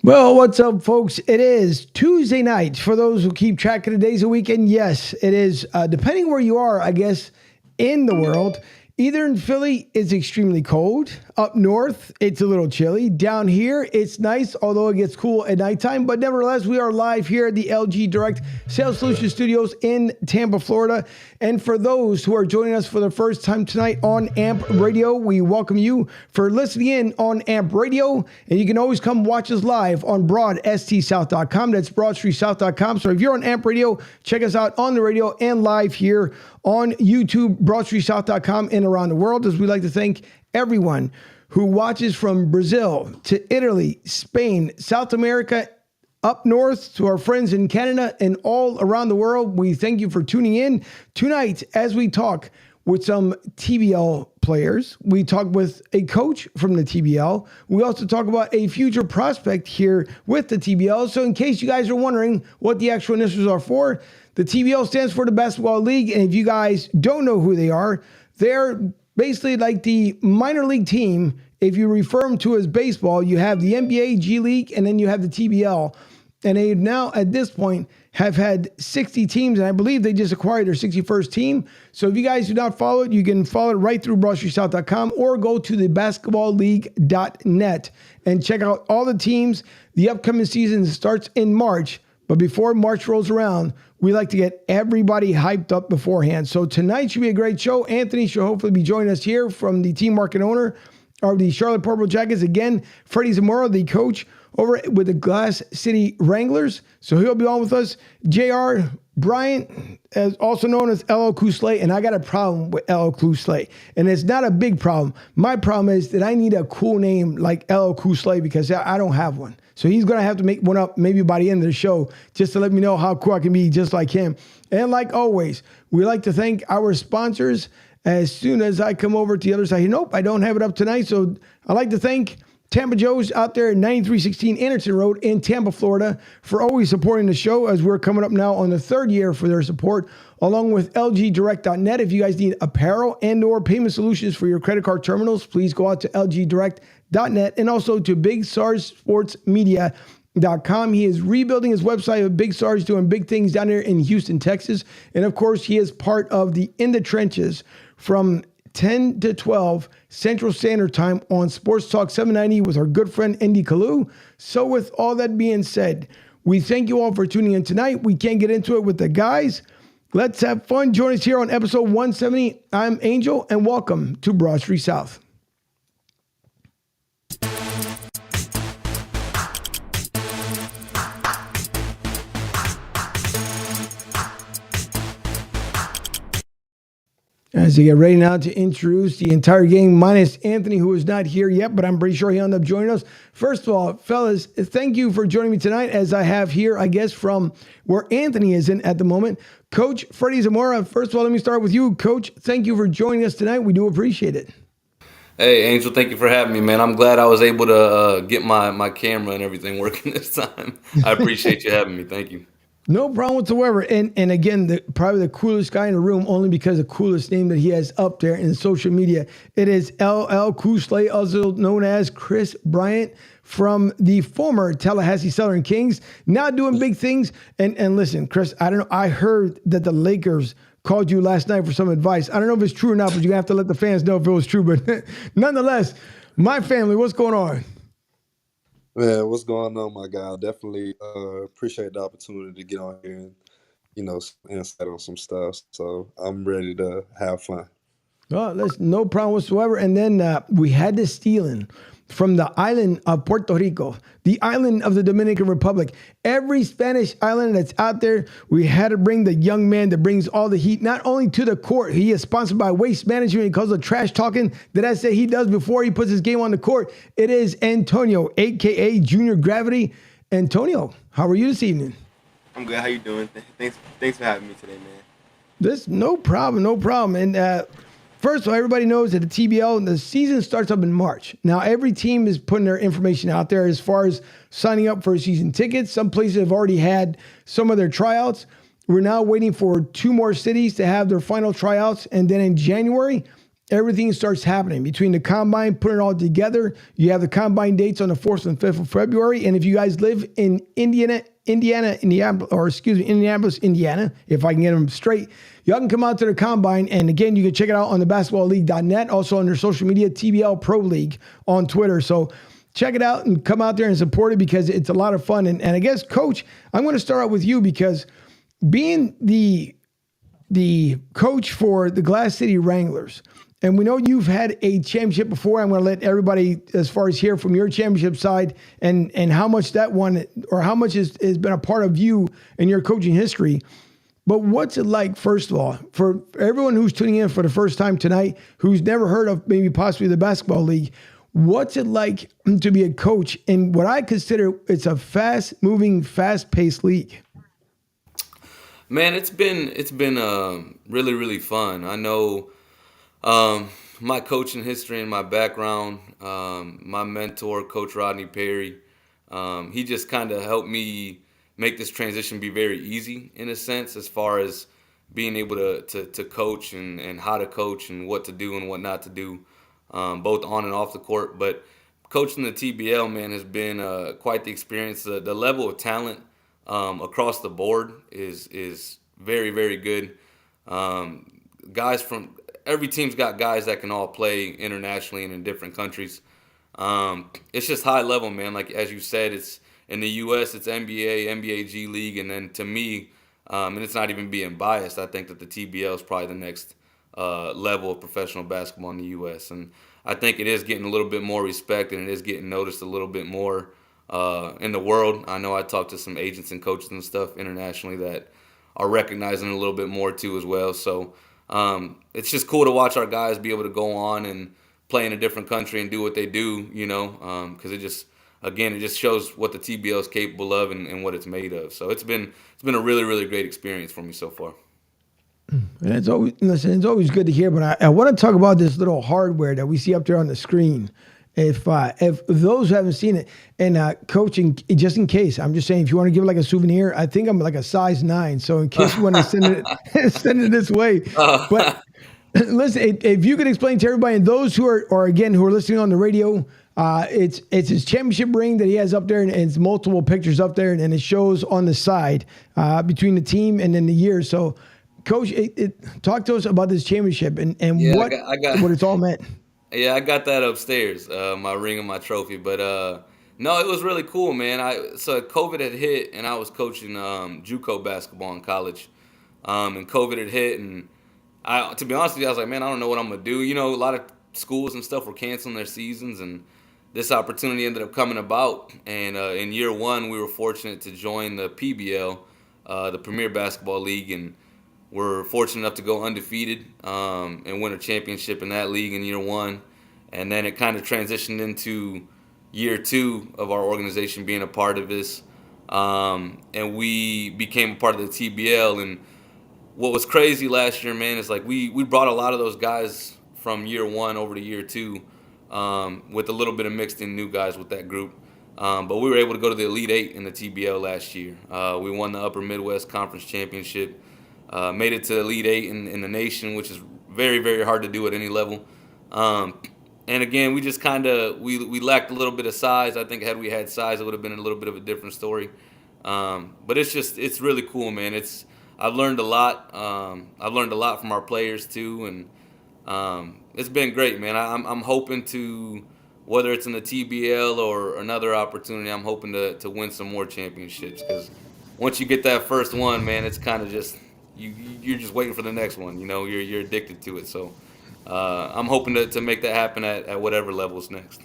Well, what's up, folks? It is Tuesday night. For those who keep track of the days of the weekend, yes, it is. Depending where you are, I guess, in the world. Either in Philly, it's extremely cold. Up north, it's a little chilly. Down here, it's nice, although it gets cool at nighttime. But nevertheless, we are live here at the LG Direct Sales Solutions Studios in Tampa, Florida. And for those who are joining us for the first time tonight on AMP Radio, we welcome you for listening in on AMP Radio. And you can always come watch us live on broadstsouth.com. That's broadstreetsouth.com. So if you're on AMP Radio, check us out on the radio and live here on YouTube, broadstreetsouth.com, and around the world. As we like to thank everyone who watches from Brazil to Italy, Spain, South America, up north to our friends in Canada and all around the world. We thank you for tuning in tonight as we talk with some TBL players. We talk with a coach from the TBL. We also talk about a future prospect here with the TBL. So in case you guys are wondering what the actual initials are for, the TBL stands for the Basketball League. And if you guys don't know who they are, they're basically like the minor league team. If you refer them to as baseball, you have the NBA, G League, and then you have the TBL. And they now, at this point, have had 60 teams, and I believe they just acquired their 61st team. So if you guys do not follow it, you can follow it right through broadstreetsouth.com or go to the basketballleague.net and check out all the teams. The upcoming season starts in March, but before March rolls around, we like to get everybody hyped up beforehand. So tonight should be a great show. Anthony should hopefully be joining us here from the team market owner of the Charlotte Purple Jackets. Again, Freddie Zamora, the coach over with the Glass City Wranglers. So he'll be on with us. Jr. Bryant, as also known as LL Cool Slay, and I got a problem with LL Cool Slay. And it's not a big problem. My problem is that I need a cool name like LL Cool Slay because I don't have one. So he's going to have to make one up maybe by the end of the show just to let me know how cool I can be just like him. And like always, we like to thank our sponsors. As soon as I come over to the other side, nope, I don't have it up tonight. So I'd like to thank Tampa Joe's out there at 9316 Anderson Road in Tampa, Florida, for always supporting the show as we're coming up now on the third year for their support, along with LGDirect.net. If you guys need apparel and or payment solutions for your credit card terminals, please go out to LGDirect.net and also to Big Sarge Sports Media.com. He is rebuilding his website with Big Sarge, doing big things down there in Houston, Texas. And of course, he is part of the In the Trenches from 10 to 12 Central Standard Time on Sports Talk 790 with our good friend Andy Kalu. So with all that being said, we thank you all for tuning in tonight. We can't get into it with the guys. Let's have fun. Join us here on episode 170. I'm Angel, and welcome to Broad Street South. As they get ready now to introduce the entire gang, minus Anthony, who is not here yet, but I'm pretty sure he'll end up joining us. First of all, fellas, thank you for joining me tonight, as I have here, I guess, from where Anthony is in at the moment, Coach Freddie Zamora. First of all, let me start with you, Coach. Thank you for joining us tonight. We do appreciate it. Hey, Angel, thank you for having me, man. I'm glad I was able to get my camera and everything working this time. I appreciate you having me. Thank you. No problem whatsoever. And again, probably the coolest guy in the room, only because the coolest name that he has up there in social media. It is LL Cool Slay, also known as Chris Bryant, from the former Tallahassee Southern Kings, now doing big things. And listen, Chris, I don't know. I heard that the Lakers called you last night for some advice. I don't know if it's true or not, but you have to let the fans know if it was true. But nonetheless, my family, what's going on? Man, what's going on, my guy? I definitely appreciate the opportunity to get on here and, insight on some stuff. So I'm ready to have fun. Well, that's no problem whatsoever. And then we had this stealing from the island of Puerto Rico, the island of the Dominican Republic. Every Spanish island that's out there, we had to bring the young man that brings all the heat, not only to the court. He is sponsored by Waste Management because of trash talking that I say he does before he puts his game on the court. It is Antonio, a.k.a. Junior Gravity. Antonio, how are you this evening? I'm good. How you doing? Thanks for having me today, man. This no problem. And first of all, everybody knows that the TBL, the season starts up in March. Now, every team is putting their information out there as far as signing up for season tickets. Some places have already had some of their tryouts. We're now waiting for 2 more cities to have their final tryouts. And then in January, everything starts happening between the combine, putting it all together. You have the combine dates on the 4th and 5th of February. And if you guys live in Indianapolis, Indiana, if I can get them straight, y'all can come out to the combine. And again, you can check it out on the basketballleague.net, also on their social media, TBL Pro League on Twitter. So check it out and come out there and support it because it's a lot of fun. And I guess, Coach, I'm going to start out with you because being the coach for the Glass City Wranglers, and we know you've had a championship before. I'm going to let everybody, as far as hear from your championship side and how much that one or how much has been a part of you and your coaching history. But what's it like, first of all, for everyone who's tuning in for the first time tonight, who's never heard of maybe possibly the basketball league? What's it like to be a coach in what I consider it's a fast-moving, fast-paced league? Man, it's been really, really fun. I know my coaching history and my background, my mentor, Coach Rodney Perry, he just kind of helped me make this transition be very easy in a sense, as far as being able to coach and how to coach and what to do and what not to do, both on and off the court. But coaching the TBL, man, has been quite the experience. The level of talent across the board is very, very good. Guys from every team's got guys that can all play internationally and in different countries. It's just high level, man. Like as you said, it's in the U.S. It's NBA, NBA G League, and then to me, and it's not even being biased, I think that the TBL is probably the next level of professional basketball in the U.S. And I think it is getting a little bit more respect, and it is getting noticed a little bit more in the world. I know I talked to some agents and coaches and stuff internationally that are recognizing it a little bit more too as well. So it's just cool to watch our guys be able to go on and play in a different country and do what they do, because it just shows what the TBL is capable of and what it's made of. So it's been a really, really great experience for me so far. And it's always good to hear. But I want to talk about this little hardware that we see up there on the screen. If those who haven't seen it, and coaching, just in case, I'm just saying, if you want to give it like a souvenir, I think I'm like a size 9. So in case you want to send it this way. But listen, if you could explain to everybody, and those who are listening on the radio, it's his championship ring that he has up there, and it's multiple pictures up there, and it shows on the side between the team and then the year. So, Coach, talk to us about this championship and Yeah, what it's all meant. Yeah, I got that upstairs, my ring and my trophy. But no, it was really cool, man. So COVID had hit, and I was coaching JUCO basketball in college, and COVID had hit, and to be honest with you, I was like, man, I don't know what I'm gonna do. A lot of schools and stuff were canceling their seasons, and this opportunity ended up coming about. And in year one, we were fortunate to join the PBL, the Premier Basketball League, and we're fortunate enough to go undefeated and win a championship in that league in year one. And then it kind of transitioned into year two of our organization being a part of this. And we became a part of the TBL. And what was crazy last year, man, is like we brought a lot of those guys from year one over to year two with a little bit of mixed in new guys with that group. But we were able to go to the Elite Eight in the TBL last year. We won the Upper Midwest Conference Championship. Made it to the Elite Eight in the nation, which is very, very hard to do at any level. And again, we just kind of we lacked a little bit of size. I think had we had size, it would have been a little bit of a different story. But it's really cool, man. I've learned a lot. I've learned a lot from our players too, and it's been great, man. I'm hoping to, whether it's in the TBL or another opportunity, I'm hoping to win some more championships, because once you get that first one, man, it's kind of just you're just waiting for the next one. You're addicted to it. So I'm hoping to make that happen at whatever level's next.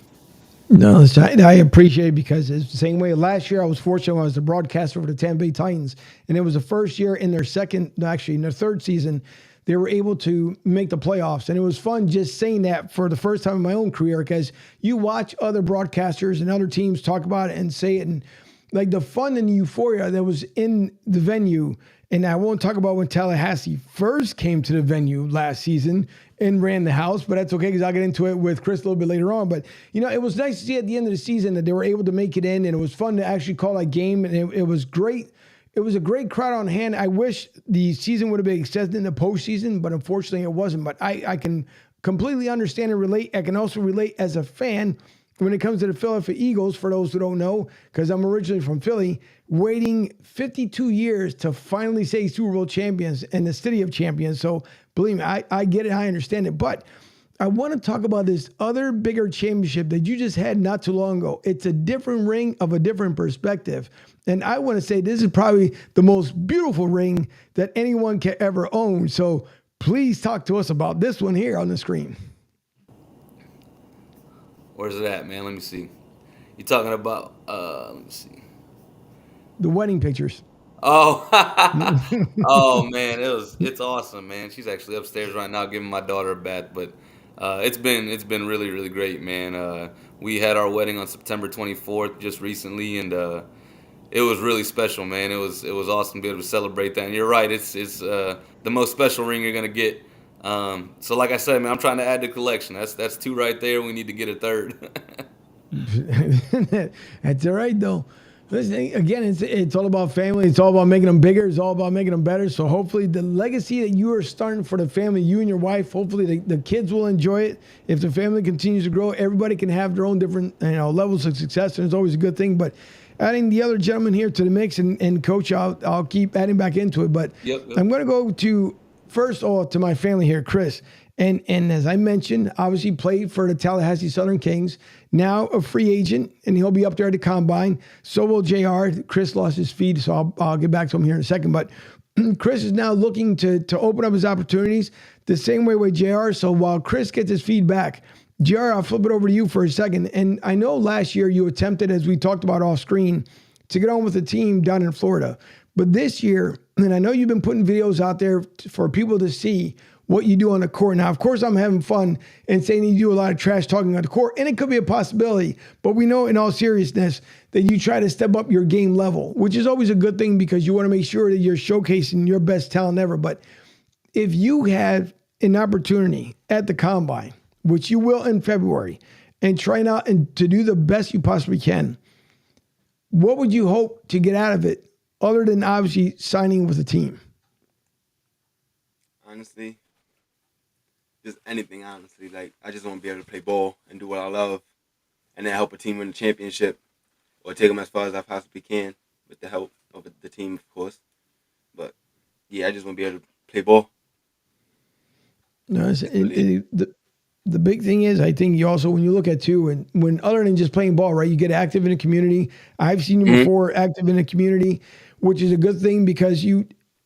No, I appreciate it, because it's the same way. Last year, I was fortunate when I was the broadcaster for the Tampa Bay Titans, and it was the first year in their third season, they were able to make the playoffs. And it was fun just saying that for the first time in my own career, because you watch other broadcasters and other teams talk about it and say it, and like the fun and the euphoria that was in the venue. And I won't talk about when Tallahassee first came to the venue last season and ran the house, but that's okay, because I'll get into it with Chris a little bit later on. But, it was nice to see at the end of the season that they were able to make it in, and it was fun to actually call that game, and it was great. It was a great crowd on hand. I wish the season would have been extended in the postseason, but unfortunately it wasn't. But I can completely understand and relate. I can also relate as a fan when it comes to the Philadelphia Eagles, for those who don't know, because I'm originally from Philly, waiting 52 years to finally say Super Bowl champions and the city of champions. So believe me, I get it. I understand it. But I want to talk about this other bigger championship that you just had not too long ago. It's a different ring of a different perspective. And I want to say this is probably the most beautiful ring that anyone can ever own. So please talk to us about this one here on the screen. Where's it at, man? Let me see. You talking about? Let me see. The wedding pictures. Oh, oh man, it's awesome, man. She's actually upstairs right now giving my daughter a bath, but it's been really really great, man. We had our wedding on September 24th just recently, and it was really special, man. It was awesome to be able to celebrate that. And you're right, it's the most special ring you're gonna get. So like I said, man, I'm trying to add to the collection. That's two right there. We need to get a third. That's all right, though. Listen, again, it's all about family. It's all about making them bigger. It's all about making them better. So hopefully the legacy that you are starting for the family, you and your wife, hopefully the kids will enjoy it. If the family continues to grow, everybody can have their own different levels of success, and it's always a good thing. But adding the other gentleman here to the mix, and Coach, I'll keep adding back into it. But Yep. I'm going to go to, first of all, to my family here, Chris. And as I mentioned, obviously played for the Tallahassee Southern Kings, now a free agent, and he'll be up there at the Combine. So will JR. Chris lost his feed, so I'll get back to him here in a second. But Chris is now looking to open up his opportunities the same way with JR. So while Chris gets his feedback, JR, I'll flip it over to you for a second. And I know last year you attempted, as we talked about off screen, to get on with the team down in Florida. But this year, and I know you've been putting videos out there for people to see what you do on the court. Now, of course, I'm having fun and saying you do a lot of trash talking on the court, and it could be a possibility, but we know in all seriousness that you try to step up your game level, which is always a good thing because you want to make sure that you're showcasing your best talent ever. But if you had an opportunity at the Combine, which you will in February, and trying out and to do the best you possibly can, what would you hope to get out of it other than obviously signing with a team? Honestly, just anything, honestly. Like, I just want to be able to play ball and do what I love and then help a team win the championship or take them as far as I possibly can with the help of the team, of course. But, yeah, I just want to be able to play ball. No, the big thing is, I think you also, when you look at too, and when other than just playing ball, right, you get active in the community. I've seen you before active in the community, which is a good thing because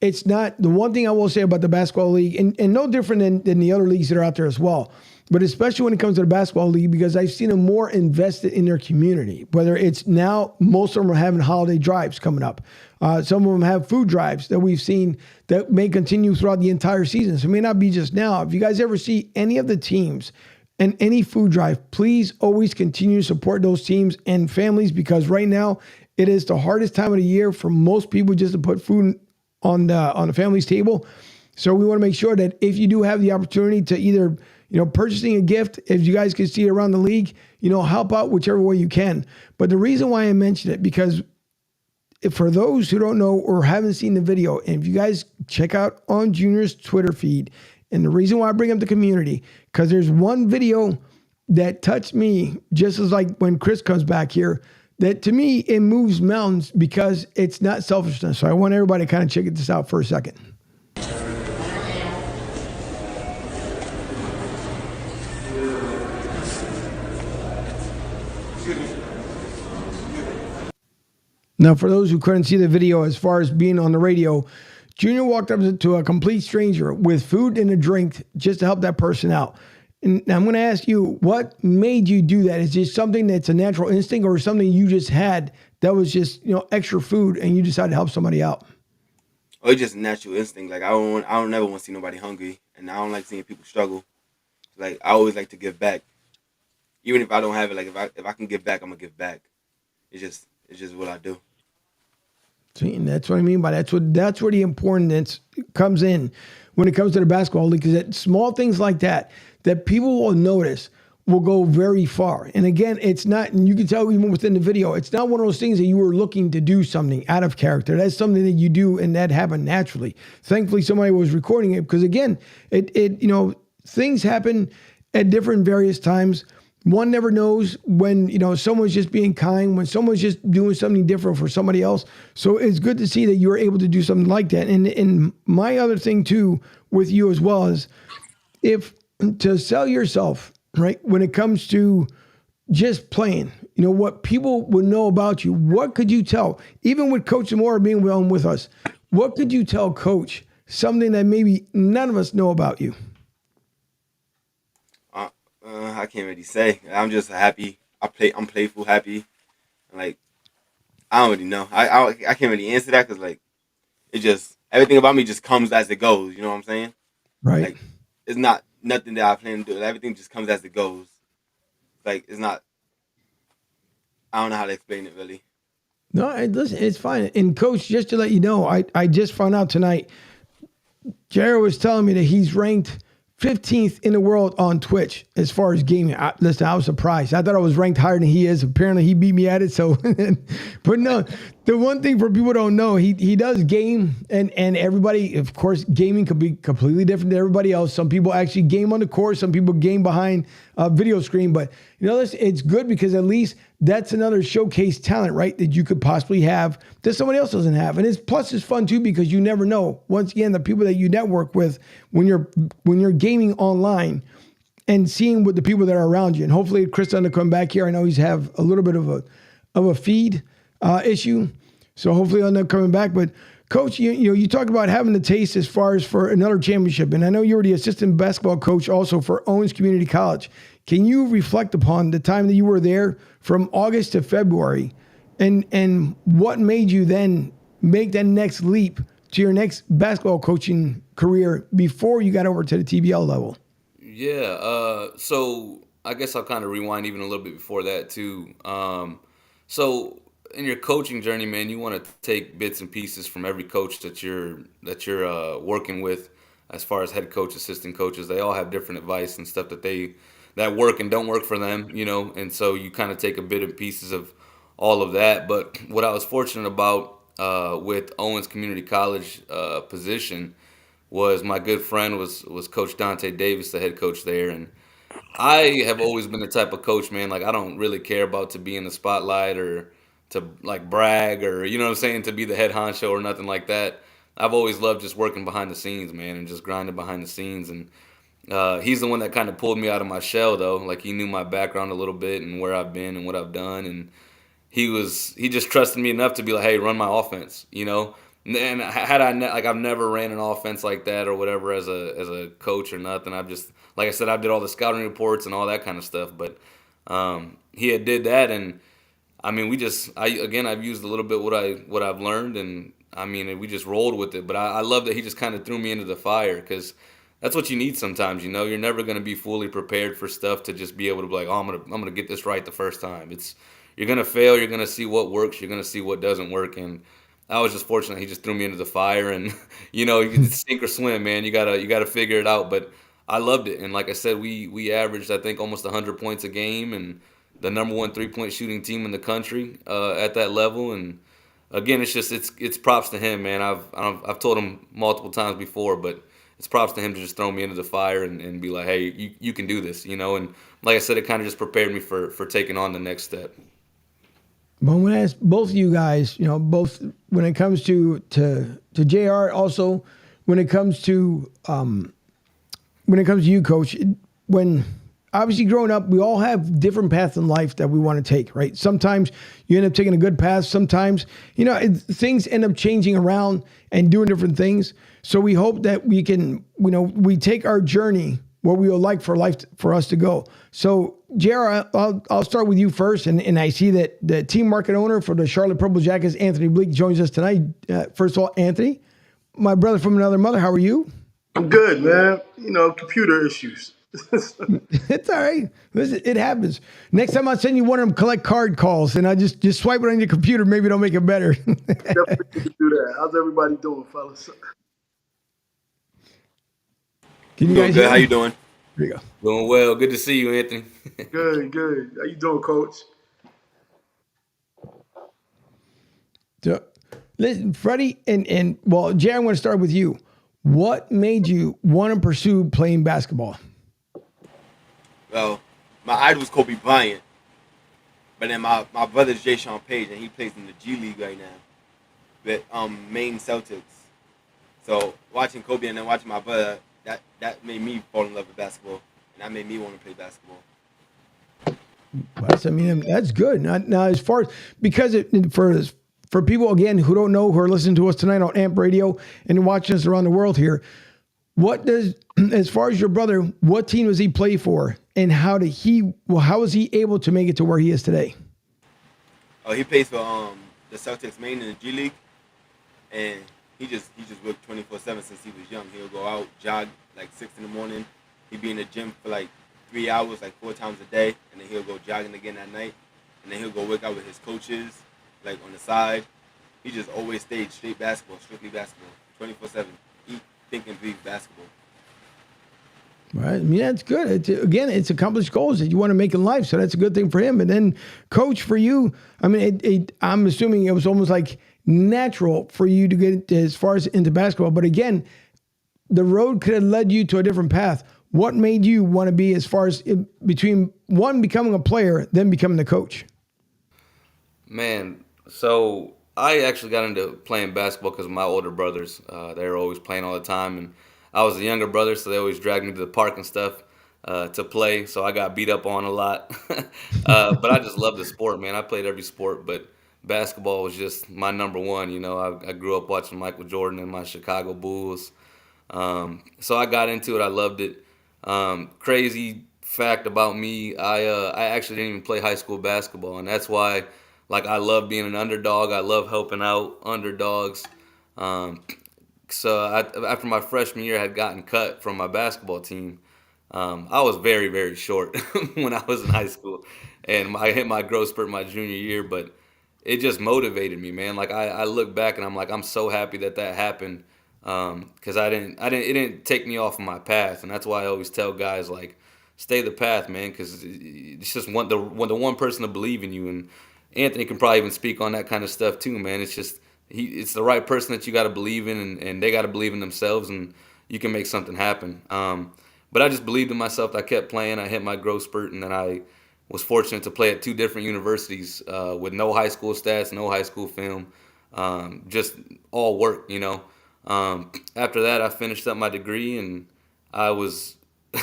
it's not the one thing I will say about the basketball league, and no different than the other leagues that are out there as well. But especially when it comes to the basketball league, because I've seen them more invested in their community, whether it's now, most of them are having holiday drives coming up. Some of them have food drives that we've seen that may continue throughout the entire season. So it may not be just now. If you guys ever see any of the teams and any food drive, please always continue to support those teams and families, because right now it is the hardest time of the year for most people just to put food on the family's table. So we want to make sure that if you do have the opportunity to either, purchasing a gift, if you guys can see it around the league, help out whichever way you can. But the reason why I mentioned it, because for those who don't know or haven't seen the video, and if you guys check out on Junior's Twitter feed, and the reason why I bring up the community, because there's one video that touched me, just as like when Chris comes back here, that to me, it moves mountains because it's not selfishness. So I want everybody to kind of check this out for a second. Now, for those who couldn't see the video, as far as being on the radio, Junior walked up to a complete stranger with food and a drink just to help that person out. And I'm going to ask you, what made you do that? Is it something that's a natural instinct, or something you just had that was just, extra food and you decided to help somebody out? Oh, it's just a natural instinct. Like, I don't never want to see nobody hungry, and I don't like seeing people struggle. Like, I always like to give back. Even if I don't have it, like, if I can give back, I'm going to give back. It's just what I do. See, and that's what I mean by that's where the importance comes in when it comes to the basketball league, because small things like that people will notice will go very far. And again, it's not, and you can tell even within the video, it's not one of those things that you were looking to do something out of character. That's something that you do, and that happened naturally. Thankfully, somebody was recording it, because again, things happen at different various times. One never knows when, someone's just being kind, when someone's just doing something different for somebody else. So it's good to see that you're able to do something like that. And my other thing too with you as well is if to sell yourself, right, when it comes to just playing, what people would know about you, what could you tell, even with Coach Zamora being on with us, what could you tell Coach, something that maybe none of us know about you? I can't really say. I'm just happy. I'm playful, happy. Like, I don't really know. I can't really answer that because, like, it just, everything about me just comes as it goes. You know what I'm saying? Right. Like, it's not nothing that I plan to do. Everything just comes as it goes. Like, it's not, I don't know how to explain it really. No, listen, it's fine. And Coach, just to let you know, I just found out tonight, Jared was telling me that he's ranked 15th in the world on Twitch as far as gaming. Listen, I was surprised. I thought I was ranked higher than he is. Apparently, he beat me at it. So, but no, the one thing for people who don't know, he does game, and everybody, of course, gaming could be completely different than everybody else. Some people actually game on the court. Some people game behind a video screen. But listen, it's good because at least that's another showcase talent, right, that you could possibly have that somebody else doesn't have. And it's fun too because you never know. Once again, the people that you network with when you're gaming online and seeing with the people that are around you. And hopefully Chris doesn't come back here. I know he's have a little bit of a feed issue, so hopefully he'll end up coming back. But Coach, you talk about having the taste as far as for another championship, and I know you were the assistant basketball coach also for Owens Community College. Can you reflect upon the time that you were there from August to February, and what made you then make that next leap to your next basketball coaching career before you got over to the TBL level? Yeah, so I guess I'll kind of rewind even a little bit before that too. So in your coaching journey, man, you want to take bits and pieces from every coach that you're working with, as far as head coach, assistant coaches. They all have different advice and stuff that work and don't work for them, and so you kind of take a bit and pieces of all of that. But what I was fortunate about with Owens Community College position was my good friend was Coach Dante Davis, the head coach there, and I have always been the type of coach, man, like I don't really care about to be in the spotlight or to like brag or what I'm saying, to be the head honcho or nothing like that. I've always loved just working behind the scenes, man, and just grinding behind the scenes. And he's the one that kind of pulled me out of my shell, though. Like he knew my background a little bit and where I've been and what I've done, and he just trusted me enough to be like, hey, run my offense, And had I've never ran an offense like that or whatever as a coach or nothing. I've just, like I said, I did all the scouting reports and all that kind of stuff. But he had did that, and I mean, I've used a little bit what I've learned, and I mean, we just rolled with it. But I love that he just kind of threw me into the fire, because that's what you need sometimes. You're never going to be fully prepared for stuff to just be able to be like, oh, I'm gonna get this right the first time. You're gonna fail. You're gonna see what works. You're gonna see what doesn't work. And I was just fortunate. He just threw me into the fire, and you can sink or swim, man. You gotta figure it out. But I loved it, and like I said, we averaged, I think, almost 100 points a game, and the number one 3-point shooting team in the country at that level. And again, it's props to him, man. I've told him multiple times before, but it's props to him to just throw me into the fire and be like, hey, you can do this, And like I said, it kind of just prepared me for taking on the next step. But I'm going to ask both of you guys, both when it comes to JR, also when it comes to you, Coach, when obviously growing up, we all have different paths in life that we want to take, right? Sometimes you end up taking a good path. Sometimes, things end up changing around and doing different things. So we hope that we can, we take our journey where we would like for life for us to go. So, JR, I'll start with you first. And I see that the team market owner for the Charlotte Purple Jackets, Anthony Bleek, joins us tonight. First of all, Anthony, my brother from another mother, how are you? I'm good, man. Computer issues. It's all right. Listen, it happens. Next time I send you one of them collect card calls, and I just swipe it on your computer. Maybe it'll make it better. Definitely do that. How's everybody doing, fellas? Can you guys good? How you doing? There you go. Doing well. Good to see you, Anthony. Good. How you doing, Coach? So, listen, Freddie, and well, Jay, I want to start with you. What made you want to pursue playing basketball? Well, my idol was Kobe Bryant, but then my brother's Jay Sean Page, and he plays in the G League right now with Maine Celtics. So watching Kobe and then watching my brother, that made me fall in love with basketball, and that made me want to play basketball. That's good. Now, as far as because for people again who don't know, who are listening to us tonight on AMP Radio and watching us around the world here, what does, as far as your brother, what team does he play for, and how was he able to make it to where he is today? Oh, he plays for the Celtics Maine in the G League, and he just worked 24/7 since he was young. He'll go out, jog like 6 in the morning. He'd be in the gym for like 3 hours, like 4 times a day, and then he'll go jogging again at night, and then he'll go work out with his coaches, like on the side. He just always stayed straight basketball, strictly basketball, 24/7. Eat, think, and breathe basketball. Right. That's good. It's accomplished goals that you want to make in life, so that's a good thing for him. And then, coach, for you, I'm assuming it was almost like natural for you to get as far as into basketball. But again, the road could have led you to a different path. What made you want to be as far as between one becoming a player, then becoming the coach? Man, so I actually got into playing basketball because of my older brothers. They were always playing all the time, and I was the younger brother, so they always dragged me to the park and stuff to play. So I got beat up on a lot, but I just love the sport, man. I played every sport, but basketball was just my number one. I grew up watching Michael Jordan and my Chicago Bulls, so I got into it. I loved it. Crazy fact about me, I actually didn't even play high school basketball, and that's why. Like, I love being an underdog. I love helping out underdogs. After my freshman year, I had gotten cut from my basketball team. I was very, very short when I was in high school, and I hit my growth spurt my junior year. But it just motivated me, man. Like, I look back and I'm like, I'm so happy that happened, because it didn't take me off of my path, and that's why I always tell guys, like, stay the path, man, because it's just the one person to believe in you. And Anthony can probably even speak on that kind of stuff too, man. It's just it's the right person that you got to believe in, and they got to believe in themselves, and you can make something happen. But I just believed in myself. I kept playing. I hit my growth spurt, and then I was fortunate to play at 2 different universities with no high school stats, no high school film, just all work, After that, I finished up my degree, and I was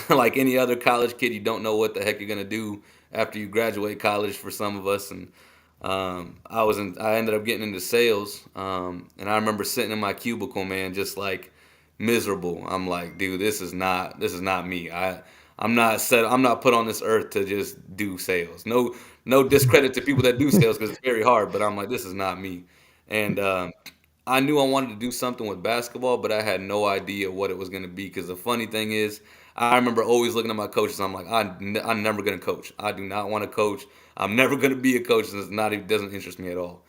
like any other college kid. You don't know what the heck you're gonna do after you graduate college. For some of us, and I ended up getting into sales, and I remember sitting in my cubicle, man, just like miserable. I'm like, dude, this is not me. I'm not put on this earth to just do sales. No discredit to people that do sales, because it's very hard, but I'm like, this is not me. And I knew I wanted to do something with basketball, but I had no idea what it was going to be. Because the funny thing is, I remember always looking at my coaches. I'm like, I'm never going to coach. I do not want to coach. I'm never going to be a coach. It doesn't interest me at all.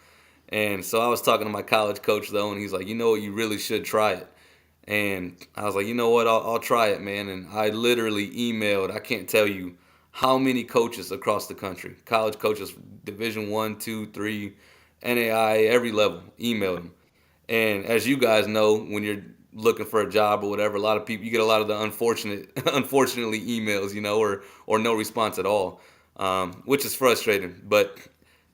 And so I was talking to my college coach, though, and he's like, you really should try it. And I was like, you know what, I'll try it, man. And I literally emailed, I can't tell you how many coaches across the country, college coaches, Division 1, 2, 3, NAI, every level, emailed them. And as you guys know, when you're looking for a job or whatever, a lot of people, you get a lot of the unfortunately emails, or no response at all, which is frustrating. But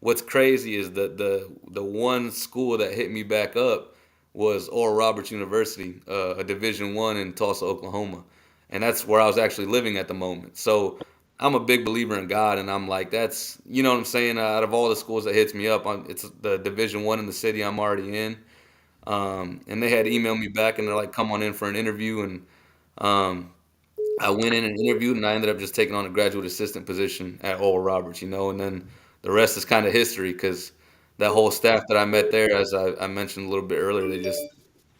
what's crazy is that the one school that hit me back up was Oral Roberts University, a Division 1 in Tulsa, Oklahoma, and that's where I was actually living at the moment. So I'm a big believer in God, and I'm like, that's, you know what I'm saying. Out of all the schools that hits me up, it's the Division 1 in the city I'm already in. And they had emailed me back, and they're like, come on in for an interview. And I went in and interviewed, and I ended up just taking on a graduate assistant position at Oral Roberts, and then the rest is kind of history, because that whole staff that I met there, as I mentioned a little bit earlier, they just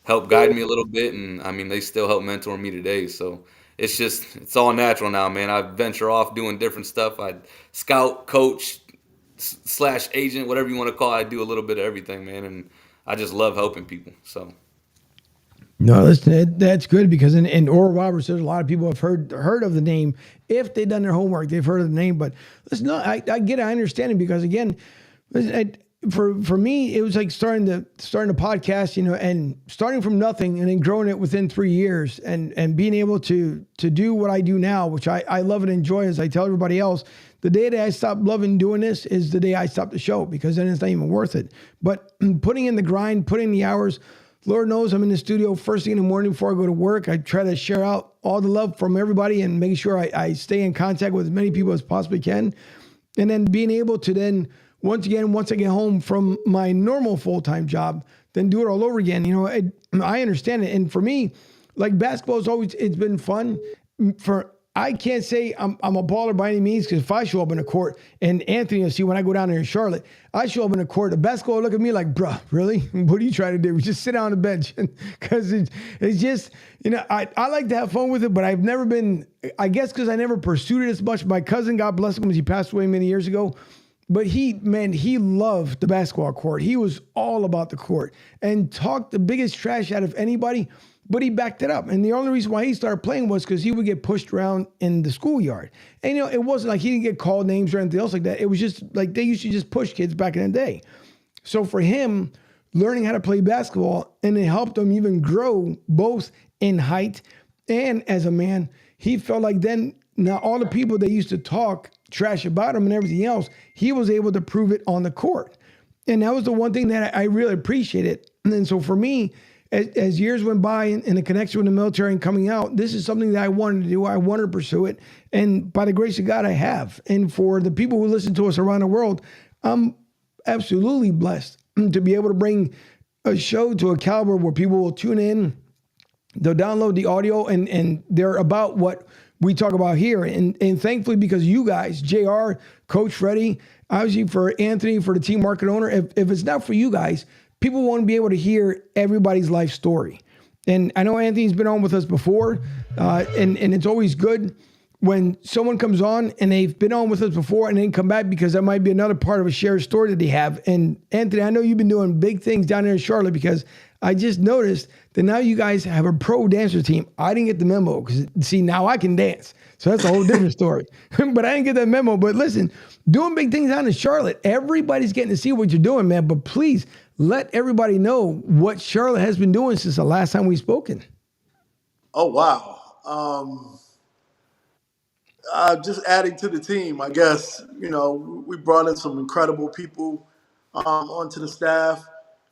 helped guide me a little bit. And I mean, they still help mentor me today. So it's all natural now, man. I venture off doing different stuff. I scout, coach, / agent, whatever you want to call it. I do a little bit of everything, man. And I just love helping people. So. No, listen, that's good, because in Oral Roberts, there's a lot of people have heard of the name. If they've done their homework, they've heard of the name. But listen, no, I get it, I understand it, because again, listen, for me, it was like starting a podcast, and starting from nothing and then growing it within 3 years and being able to do what I do now, which I love and enjoy, as I tell everybody else. The day that I stop loving doing this is the day I stop the show, because then it's not even worth it. But putting in the grind, putting in the hours, Lord knows I'm in the studio first thing in the morning before I go to work. I try to share out all the love from everybody and making sure I stay in contact with as many people as possibly can. And then being able to then, once I get home from my normal full-time job, then do it all over again. I understand it. And for me, like, basketball it's been fun. I can't say I'm a baller by any means, because if I show up in a court, and Anthony will see when I go down there in Charlotte, I show up in a court, the basketball will look at me like, bruh, really? What are you trying to do? We just sit down on the bench. Because it's just, I like to have fun with it, but I've never been, I guess because I never pursued it as much. My cousin, God bless him, he passed away many years ago. But he loved the basketball court. He was all about the court and talked the biggest trash out of anybody, but he backed it up. And the only reason why he started playing was because he would get pushed around in the schoolyard. And, it wasn't like he didn't get called names or anything else like that. It was just like they used to just push kids back in the day. So for him, learning how to play basketball, and it helped him even grow both in height and as a man, he felt like then now all the people that used to talk trash about him and everything else, he was able to prove it on the court. And that was the one thing that I really appreciated. And then so for me, as years went by and the connection with the military and coming out, this is something that I wanted to do. I wanted to pursue it. And by the grace of God, I have. And for the people who listen to us around the world, I'm absolutely blessed to be able to bring a show to a caliber where people will tune in, they'll download the audio, and they're about what we talk about here. And thankfully, because you guys, JR, Coach Freddie, obviously for Anthony, for the team market owner, if it's not for you guys, people won't be able to hear everybody's life story. And I know Anthony's been on with us before, and it's always good when someone comes on and they've been on with us before and then come back, because that might be another part of a shared story that they have. And Anthony, I know you've been doing big things down there in Charlotte, because I just noticed that now you guys have a pro dancer team. I didn't get the memo, because see, now I can dance. So that's a whole different story. But I didn't get that memo. But listen, doing big things down in Charlotte, everybody's getting to see what you're doing, man. But please let everybody know what Charlotte has been doing since the last time we've spoken. Oh, wow. Just adding to the team, I guess, we brought in some incredible people onto the staff,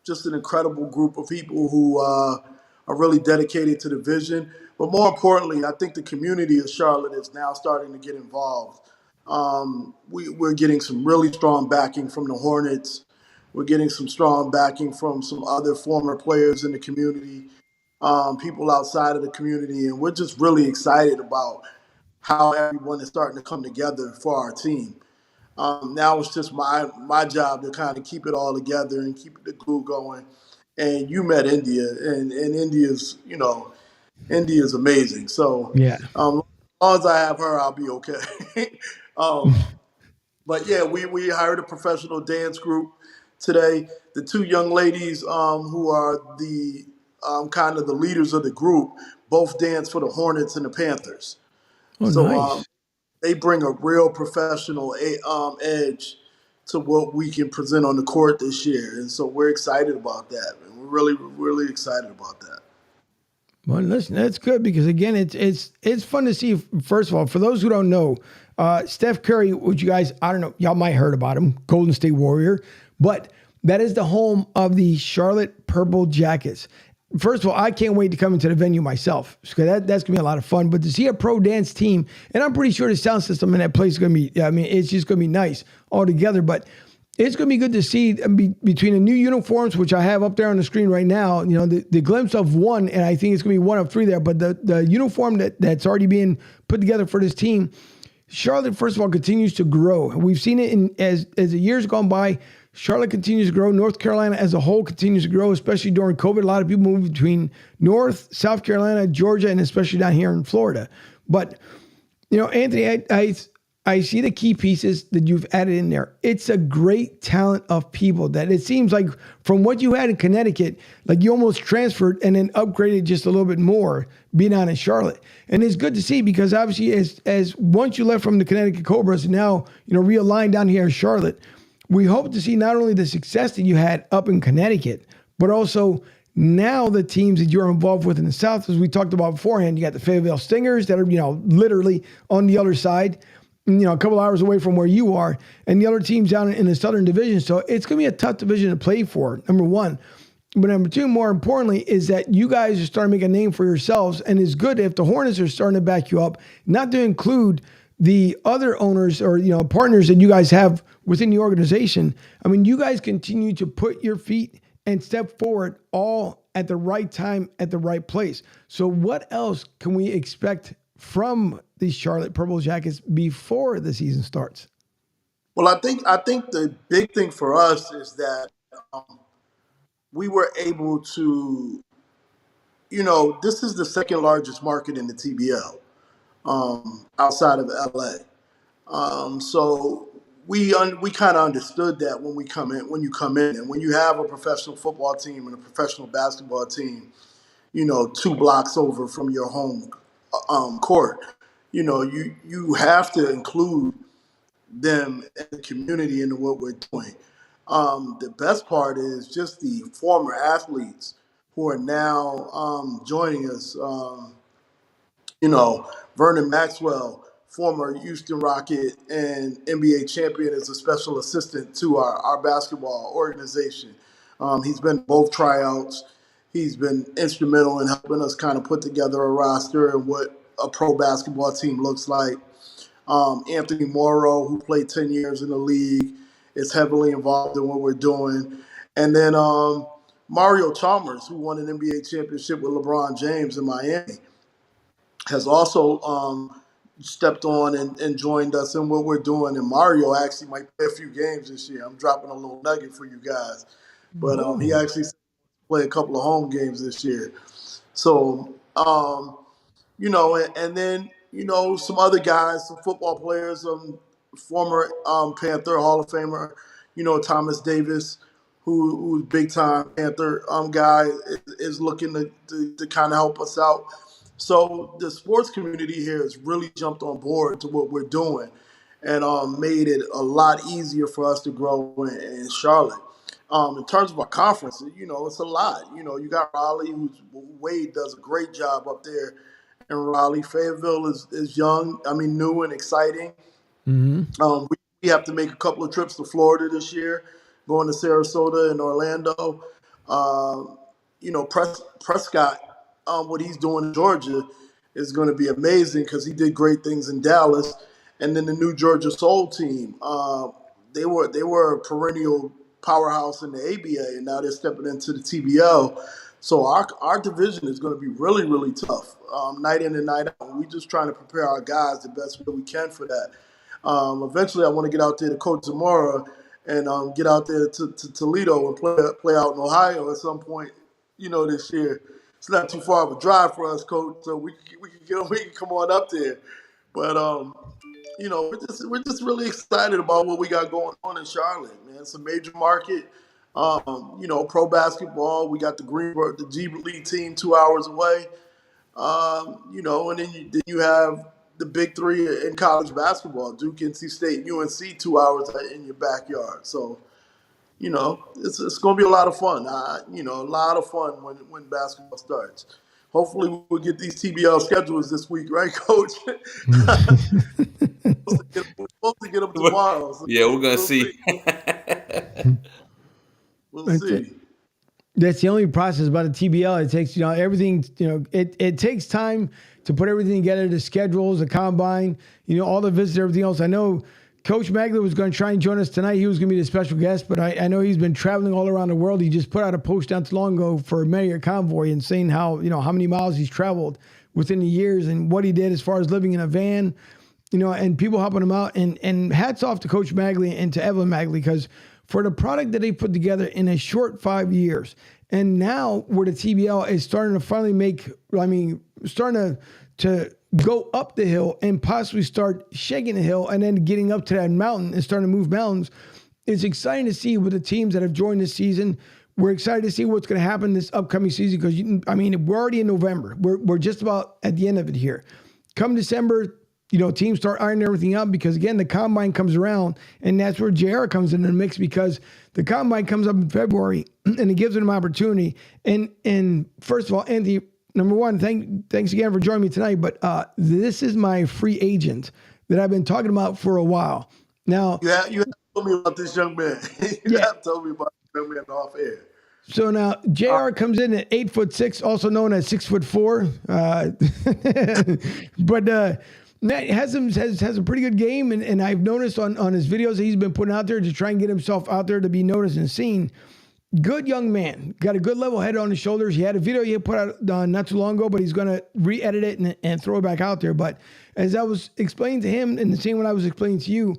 just an incredible group of people who are really dedicated to the vision. But more importantly, I think the community of Charlotte is now starting to get involved. We're getting some really strong backing from the Hornets. We're getting some strong backing from some other former players in the community, people outside of the community. And we're just really excited about how everyone is starting to come together for our team. Now it's just my job to kind of keep it all together and keep the glue going. And you met India, and India's amazing. So Yeah. as long as I have her, I'll be okay. But yeah, we hired a professional dance group today. The two young ladies who are the kind of the leaders of the group both dance for the Hornets and the Panthers. Oh, So nice. they bring a real professional edge to what we can present on the court this year. And so we're excited about that. And we're really, really excited about that. Well, listen, that's good, because again, it's fun to see. First of all, for those who don't know, Steph Curry, which you guys, I don't know, y'all might heard about him, Golden State Warrior, but that is the home of the Charlotte Purple Jackets. First of all, I can't wait to come into the venue myself, because that's going to be a lot of fun. But to see a pro dance team, and I'm pretty sure the sound system in that place is going to be, it's just going to be nice altogether. But it's going to be good to see between the new uniforms, which I have up there on the screen right now, the glimpse of one, and I think it's going to be one of three there. But the uniform that's already being put together for this team, Charlotte, first of all, continues to grow. We've seen it as the years gone by. Charlotte continues to grow. North Carolina as a whole continues to grow, especially during COVID. A lot of people move between North, South Carolina, Georgia, and especially down here in Florida. But, Anthony, I see the key pieces that you've added in there. It's a great talent of people that it seems like from what you had in Connecticut, like you almost transferred and then upgraded just a little bit more being out in Charlotte. And it's good to see, because obviously as once you left from the Connecticut Cobras and now, realigned down here in Charlotte, we hope to see not only the success that you had up in Connecticut, but also now the teams that you're involved with in the South, as we talked about beforehand. You got the Fayetteville Stingers that are, literally on the other side, a couple hours away from where you are, and the other teams down in the Southern Division. So it's going to be a tough division to play for, number one. But number two, more importantly, is that you guys are starting to make a name for yourselves, and it's good if the Hornets are starting to back you up, not to include the other owners or, partners that you guys have within the organization. I mean, you guys continue to put your feet and step forward all at the right time, at the right place. So what else can we expect from the Charlotte Purple Jackets before the season starts? Well, I think the big thing for us is that we were able to, this is the second largest market in the TBL outside of LA. So we kind of understood that when you come in, and when you have a professional football team and a professional basketball team, 2 blocks over from your home court, you have to include them and the community into what we're doing. The best part is just the former athletes who are now joining us. Vernon Maxwell, former Houston Rocket and NBA champion, is a special assistant to our basketball organization. He's been both tryouts. He's been instrumental in helping us kind of put together a roster and what a pro basketball team looks like. Anthony Morrow, who played 10 years in the league, is heavily involved in what we're doing. And then Mario Chalmers, who won an NBA championship with LeBron James in Miami, has also stepped on and joined us in what we're doing. And Mario actually might play a few games this year. I'm dropping a little nugget for you guys. But he actually played a couple of home games this year. So, and then, some other guys, some football players, former Panther Hall of Famer, Thomas Davis, who's big time Panther guy, is looking to kind of help us out. So the sports community here has really jumped on board to what we're doing and made it a lot easier for us to grow in Charlotte. In terms of our conference, it's a lot. You got Raleigh, Wade does a great job up there in Raleigh. Fayetteville is young, new and exciting. Mm-hmm. We have to make a couple of trips to Florida this year, going to Sarasota and Orlando. Prescott, what he's doing in Georgia is going to be amazing because he did great things in Dallas. And then the new Georgia Soul team, they were a perennial powerhouse in the ABA, and now they're stepping into the TBL. So our division is going to be really, really tough, night in and night out. We're just trying to prepare our guys the best way we can for that. Eventually, I want to get out there to Coach Zamora and get out there to Toledo and play out in Ohio at some point, this year. It's not too far of a drive for us, Coach, so we can come on up there. But we're just really excited about what we got going on in Charlotte, man. It's a major market. Pro basketball. We got the G League team 2 hours away. And then you have the big three in college basketball: Duke, NC State, UNC, 2 hours in your backyard. So, it's going to be a lot of fun. A lot of fun when basketball starts. Hopefully, we'll get these TBL schedules this week, right, Coach? We're supposed to get them tomorrow. So yeah, we're going to see. We'll see. That's the only process about a TBL. It takes, everything, it takes time to put everything together, the schedules, the combine, all the visits, everything else. I know Coach Magley was going to try and join us tonight. He was going to be the special guest, but I know he's been traveling all around the world. He just put out a post not too long ago for Marriott Convoy and saying how many miles he's traveled within the years and what he did as far as living in a van, and people helping him out. And hats off to Coach Magley and to Evelyn Magley, because for the product that they put together in a short 5 years, and now where the TBL is starting to finally starting to go up the hill and possibly start shaking the hill and then getting up to that mountain and starting to move mountains. It's exciting to see with the teams that have joined this season. We're excited to see what's going to happen this upcoming season because, we're already in November. We're just about at the end of it here. Come December, teams start ironing everything out because, again, the combine comes around, and that's where JR comes into the mix because the combine comes up in February, and it gives them an opportunity. And first of all, Anthony, number one, thanks again for joining me tonight, but this is my free agent that I've been talking about for a while. Now, you have told me about this young man. You have told me about this young man off air. So now JR comes in at 8'6", also known as 6'4", but Matt has a pretty good game, and I've noticed on his videos that he's been putting out there to try and get himself out there to be noticed and seen. Good young man, got a good level head on his shoulders. He had a video he put out not too long ago, but he's going to re-edit it and throw it back out there. But as I was explaining to him, and the same when I was explaining to you,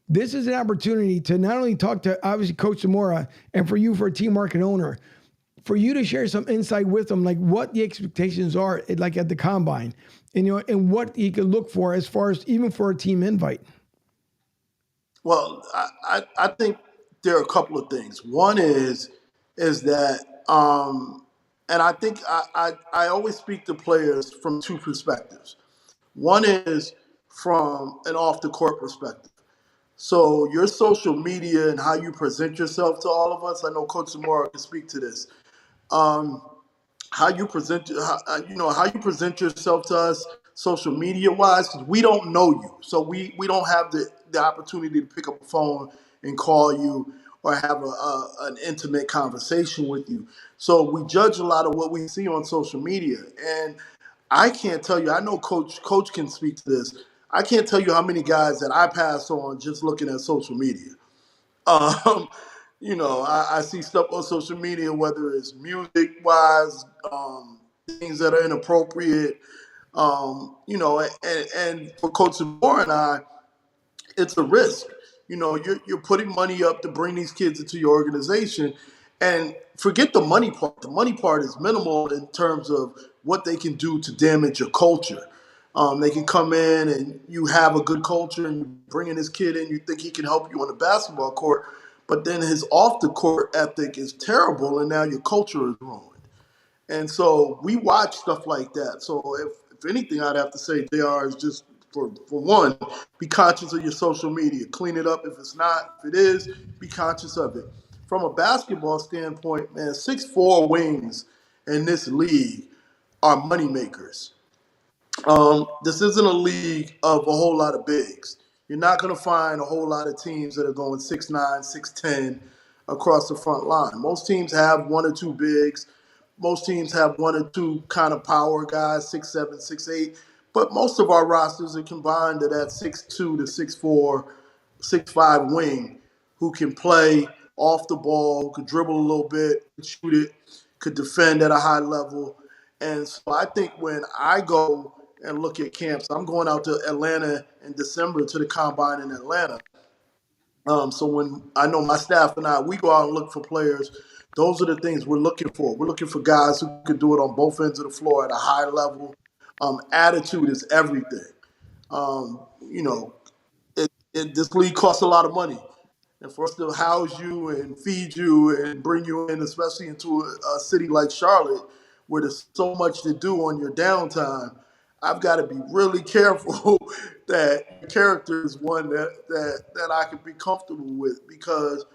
this is an opportunity to not only talk to, obviously, Coach Zamora, and for you, for a team market owner, for you to share some insight with them, like what the expectations are, like at the combine, and what you can look for as far as even for a team invite. Well, I think there are a couple of things. One is that, and I think I always speak to players from two perspectives. One is from an off the court perspective. So your social media and how you present yourself to all of us, I know Coach Zamora can speak to this. How you present yourself to us social media wise, because we don't know you, so we don't have the opportunity to pick up a phone and call you or have an intimate conversation with you. So we judge a lot of what we see on social media, and I can't tell you. I know Coach can speak to this. I can't tell you how many guys that I pass on just looking at social media. Um, I see stuff on social media, whether it's music wise, things that are inappropriate, and for Coach Zamora and I, it's a risk. You're putting money up to bring these kids into your organization, and forget the money part. The money part is minimal in terms of what they can do to damage your culture. They can come in and you have a good culture and you bring in this kid in, you think he can help you on the basketball court, but then his off the court ethic is terrible and now your culture is ruined. And so we watch stuff like that. So if anything, I'd have to say JR is just, for one, be conscious of your social media. Clean it up if it's not. If it is, be conscious of it. From a basketball standpoint, man, 6'4" wings in this league are moneymakers. This isn't a league of a whole lot of bigs. You're not going to find a whole lot of teams that are going 6'9", 6'10" across the front line. Most teams have one or two bigs. Most teams have one or two kind of power guys, 6'7", 6'8". But most of our rosters are combined to that 6'2" to 6'4", 6'5" wing who can play off the ball, could dribble a little bit, shoot it, could defend at a high level. And so I think when I go and look at camps, I'm going out to Atlanta in December to the combine in Atlanta. So when I know my staff and we go out and look for players, those are the things we're looking for. We're looking for guys who can do it on both ends of the floor at a high level. Attitude is everything. You know, this league costs a lot of money. And for us to house you and feed you and bring you in, especially into a city like Charlotte, where there's so much to do on your downtime, I've got to be really careful that your character is one that I can be comfortable with because,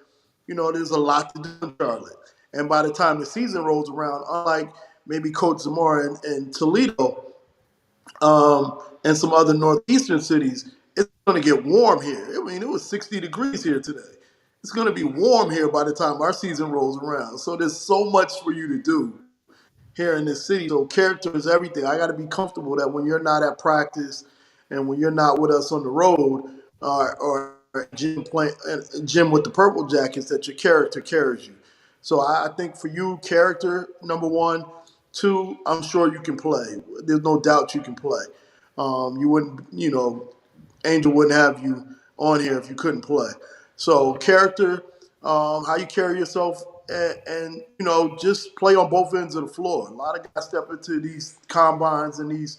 there's a lot to do in Charlotte. And by the time the season rolls around, unlike maybe Coach Zamora in Toledo, and some other northeastern cities, it's going to get warm here. I mean, it was 60 degrees here today. It's going to be warm here by the time our season rolls around. So there's so much for you to do here in this city. So character is everything. I got to be comfortable that when you're not at practice and when you're not with us on the road or gym with the Purple Jackets, that your character carries you. So I think for you, character, number one. Two, I'm sure you can play. There's no doubt you can play. You wouldn't, Angel wouldn't have you on here if you couldn't play. So character, how you carry yourself, and just play on both ends of the floor. A lot of guys step into these combines and these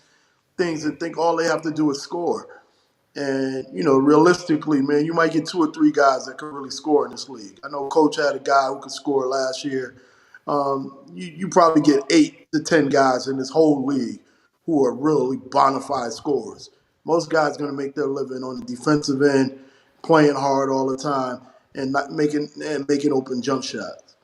things and think all they have to do is score. And, realistically, man, you might get two or three guys that can really score in this league. I know Coach had a guy who could score last year. You probably get 8 to 10 guys in this whole league who are really bona fide scorers. Most guys going to make their living on the defensive end, playing hard all the time, and not making open jump shots.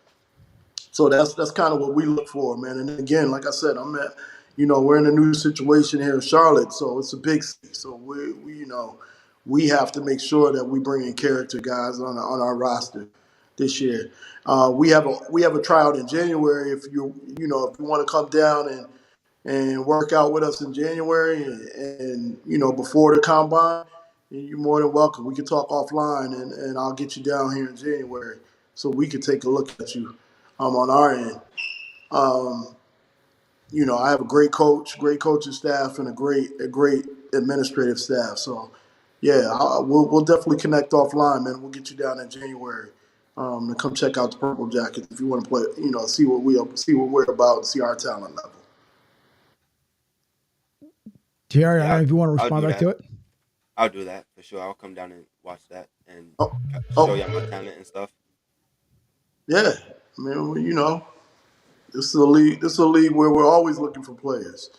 So that's kind of what we look for, man. And again, like I said, we're in a new situation here in Charlotte, so it's a big city. So we have to make sure that we bring in character guys on our roster this year. We have a tryout in January. If you want to come down and work out with us in January and before the combine, you're more than welcome. We can talk offline and I'll get you down here in January so we can take a look at you on our end. Um, I have a great coaching staff, and a great administrative staff. So, yeah, we'll definitely connect offline, man. We'll get you down in January to come check out the Purple Jackets if you want to play. See what we're about, and see our talent level. Jerry, I Yeah, don't know if you want to I'll respond do back to that. it. I'll do that for sure. I'll come down and watch that and Oh, show oh, y'all my talent and stuff. yeah. I mean, this is a league where we're always looking for players.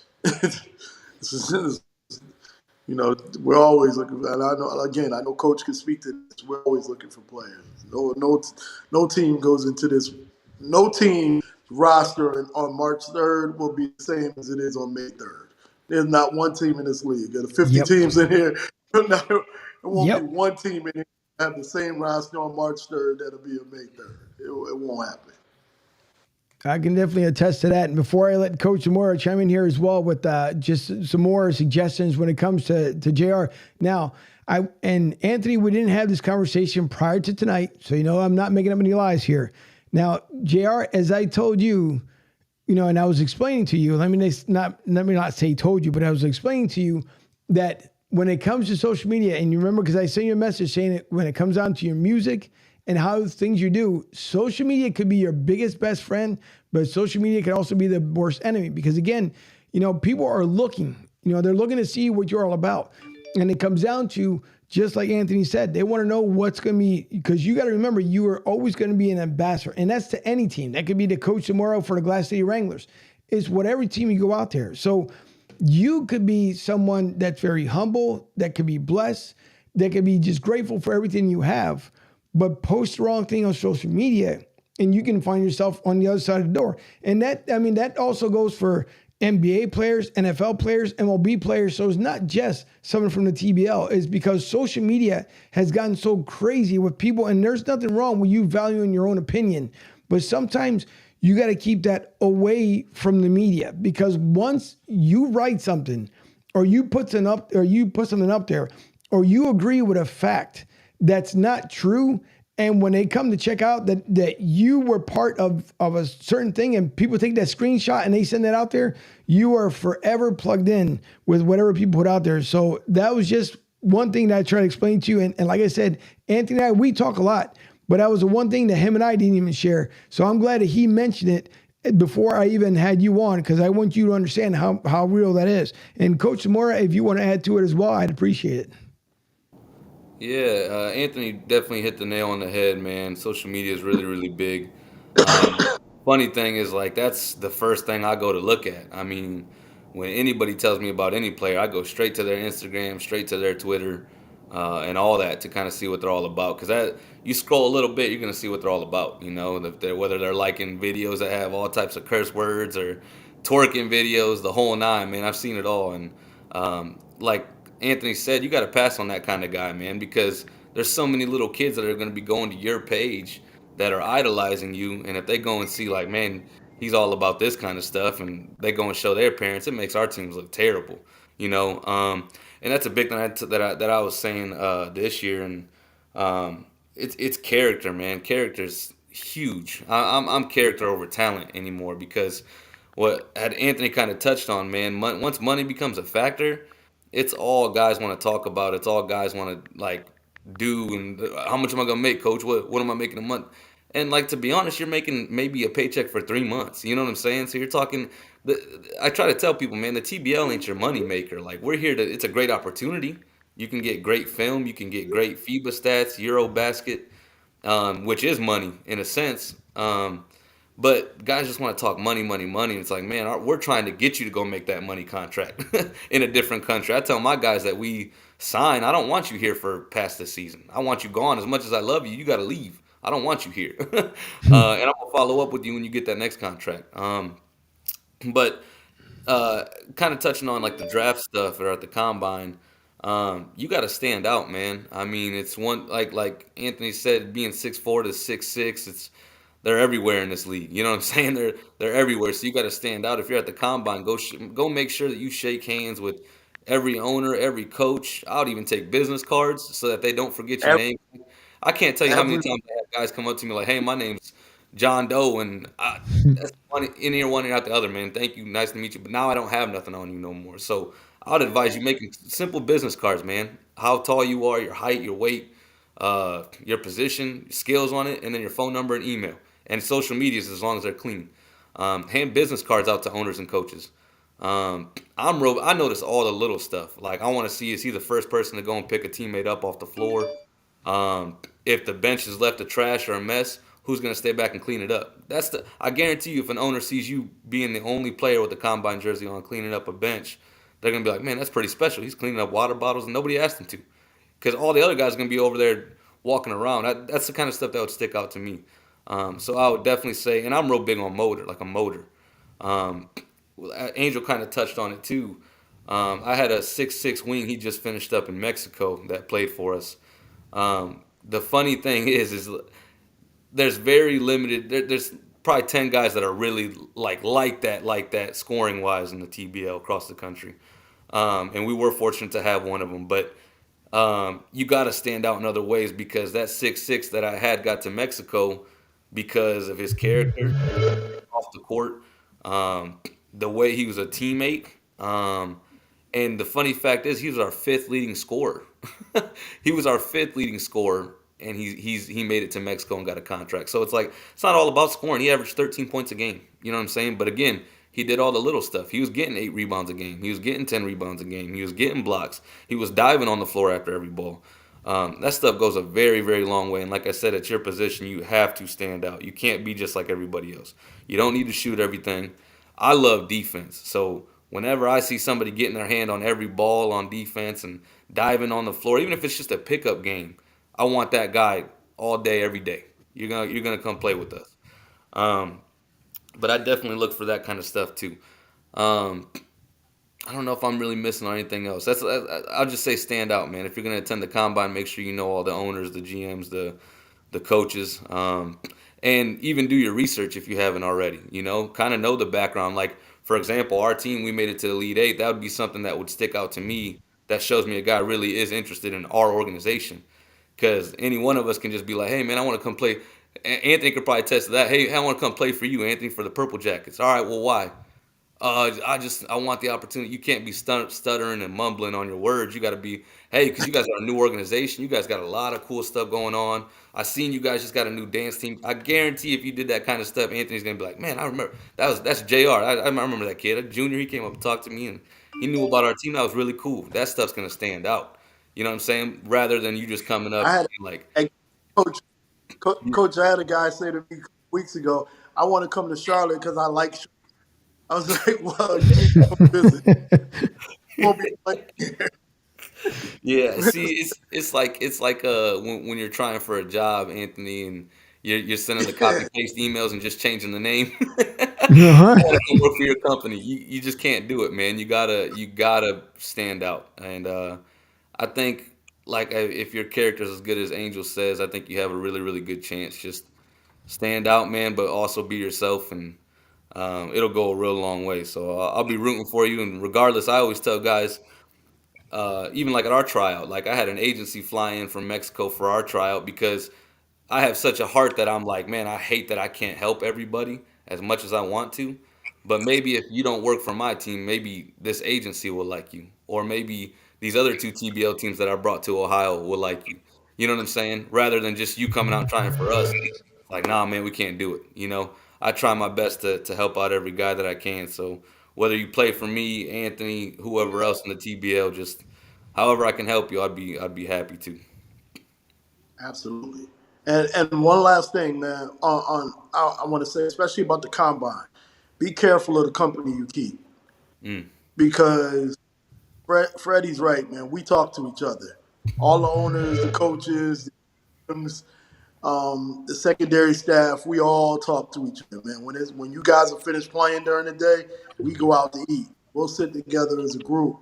We're always looking. And I know Coach can speak to this. We're always looking for players. No team goes into this. No team roster on March 3rd will be the same as it is on May 3rd. There's not one team in this league. There are 50 Yep. teams in here. There won't be Yep. one team in here that have the same roster on March 3rd that'll be on May 3rd. It won't happen. I can definitely attest to that. And before I let Coach Zamora chime in here as well with just some more suggestions when it comes to JR. Now, I and Anthony, we didn't have this conversation prior to tonight, so I'm not making up any lies here. Now, JR, as I told you, and I was explaining to you, let me not say told you, but I was explaining to you that when it comes to social media, and you remember because I sent you a message saying it when it comes down to your music and how things you do, social media could be your biggest best friend, but social media can also be the worst enemy because again, people are looking, they're looking to see what you're all about. And it comes down to, just like Anthony said, they want to know what's going to be, because you got to remember, you are always going to be an ambassador. And that's to any team. That could be the coach tomorrow for the Glass City Wranglers. It's whatever team you go out there. So you could be someone that's very humble, that could be blessed, that could be just grateful for everything you have, but post the wrong thing on social media and you can find yourself on the other side of the door. And that also goes for NBA players, NFL players, MLB players. So it's not just someone from the TBL. It's because social media has gotten so crazy with people, and there's nothing wrong with you valuing your own opinion. But sometimes you got to keep that away from the media, because once you write something or you put something up there or you agree with a fact that's not true, and when they come to check out that you were part of a certain thing and people take that screenshot and they send that out there, you are forever plugged in with whatever people put out there. So that was just one thing that I tried to explain to you. And like I said, Anthony and I, we talk a lot, but that was the one thing that him and I didn't even share. So I'm glad that he mentioned it before I even had you on, because I want you to understand how real that is. And Coach Zamora, if you want to add to it as well, I'd appreciate it. Yeah, Anthony definitely hit the nail on the head, man. Social media is really, really big. Um, Funny thing is, like, that's the first thing I go to look at. I mean, when anybody tells me about any player, I go straight to their Instagram, straight to their Twitter, and all that to kind of see what they're all about. Because that you scroll a little bit, you're gonna see what they're all about. Whether they're liking videos that have all types of curse words or twerking videos, the whole nine, man. I've seen it all, and like Anthony said, you got to pass on that kind of guy, man, because there's so many little kids that are going to be going to your page that are idolizing you, and if they go and see like, man, he's all about this kind of stuff, and they go and show their parents, it makes our teams look terrible, you know. And that's a big thing that I was saying this year, and it's character, man. Character's huge. I'm character over talent anymore, because what had Anthony kind of touched on, man. Once money becomes a factor, it's all guys want to talk about. It's all guys want to like do. And how much am I gonna make, coach? What am I making a month? And like, to be honest, you're making maybe a paycheck for 3 months. You know what I'm saying? So you're talking. I try to tell people, man, the TBL ain't your money maker. Like, we're here to. It's a great opportunity. You can get great film. You can get great FIBA stats, Eurobasket, which is money in a sense. But guys just want to talk money, money, money. It's like, man, we're trying to get you to go make that money contract in a different country. I tell my guys that we sign, I don't want you here for past this season. I want you gone. As much as I love you, you got to leave. I don't want you here. And I'm gonna follow up with you when you get that next contract. But kind of touching on like the draft stuff or at the combine, you got to stand out, man. I mean, it's one like Anthony said, being 6'4" to 6'6". They're everywhere in this league. You know what I'm saying? They're everywhere. So you got to stand out. If you're at the combine, go make sure that you shake hands with every owner, every coach. I would even take business cards so that they don't forget your Every, name. I can't tell you how many every times I have guys come up to me like, "Hey, my name's John Doe," and that's one in ear, one ear out the other, man. Thank you, nice to meet you. But now I don't have nothing on you no more. So I would advise you making simple business cards, man. How tall you are, your height, your weight, your position, skills on it, and then your phone number and email. And social medias as long as they're clean. Hand business cards out to owners and coaches. I notice all the little stuff. Like I want to see, is he the first person to go and pick a teammate up off the floor? If the bench is left a trash or a mess, who's gonna stay back and clean it up? I guarantee you, if an owner sees you being the only player with a combine jersey on cleaning up a bench, they're gonna be like, man, that's pretty special. He's cleaning up water bottles and nobody asked him to, because all the other guys are gonna be over there walking around. That's the kind of stuff that would stick out to me. So I would definitely say, and I'm real big on motor, like a motor. Um, Angel kind of touched on it too. I had a 6'6" wing. He just finished up in Mexico that played for us. The funny thing is there's very limited. There's probably 10 guys that are really like that scoring wise in the TBL across the country, and we were fortunate to have one of them. But you got to stand out in other ways, because that 6'6" that I had got to Mexico because of his character off the court, um, the way he was a teammate. And the funny fact is, he was our fifth leading scorer. He was our fifth leading scorer, and he made it to Mexico and got a contract. So it's like, it's not all about scoring. He averaged 13 points a game. You know what I'm saying? But again, he did all the little stuff. He was getting 8 rebounds a game. He was getting 10 rebounds a game. He was getting blocks. He was diving on the floor after every ball. That stuff goes a very, very long way. And like I said, at your position, you have to stand out. You can't be just like everybody else. You don't need to shoot everything. I love defense. So whenever I see somebody getting their hand on every ball on defense and diving on the floor, even if it's just a pickup game, I want that guy all day, every day. You're gonna come play with us. Um, but I definitely look for that kind of stuff too. Um, I don't know if I'm really missing on anything else. I'll just say stand out, man. If you're gonna attend the combine, make sure you know all the owners, the GMs, the coaches, and even do your research if you haven't already. Kind of know the background. Like for example, our team, we made it to the Elite Eight. That would be something that would stick out to me. That shows me a guy really is interested in our organization. Because any one of us can just be like, hey man, I want to come play. Anthony could probably attest to that. Hey, I want to come play for you, Anthony, for the Purple Jackets. All right, well, why? I want the opportunity. You can't be stuttering and mumbling on your words. You got to be, hey, because you guys are a new organization. You guys got a lot of cool stuff going on. I seen you guys just got a new dance team. I guarantee if you did that kind of stuff, Anthony's gonna be like, man, I remember that's Jr. I remember that kid, a junior. He came up and talked to me, and he knew about our team. That was really cool. That stuff's gonna stand out. You know what I'm saying? Rather than you just coming up I had and like, a coach, coach. I had a guy say to me weeks ago, "I want to come to Charlotte because I like." I was like, "Well, you need to come visit. You won't be like here." yeah, see, it's like when you're trying for a job, Anthony, and you're sending the copy Yeah, paste emails and just changing the name. Uh-huh. You want to come work for your company. You just can't do it, man. You gotta stand out. And I think like if your character's as good as Angel says, I think you have a really really good chance. Just stand out, man, but also be yourself, and it'll go a real long way. So I'll be rooting for you. And regardless, I always tell guys, even like at our tryout, like I had an agency fly in from Mexico for our tryout because I have such a heart that I'm like, man, I hate that I can't help everybody as much as I want to. But maybe if you don't work for my team, maybe this agency will like you. Or maybe these other two TBL teams that I brought to Ohio will like you. You know what I'm saying? Rather than just you coming out trying for us. Like, nah, man, we can't do it. I try my best to help out every guy that I can. So whether you play for me, Anthony, whoever else in the TBL, just however I can help you, I'd be happy to. absolutely. And one last thing, man, I want to say, especially about the combine, be careful of the company you keep Mm. because Freddie's right, man. We talk to each other, all the owners, the coaches, the GMs, the secondary staff. We all talk to each other, man. When you guys are finished playing during the day, we go out to eat. We'll sit together as a group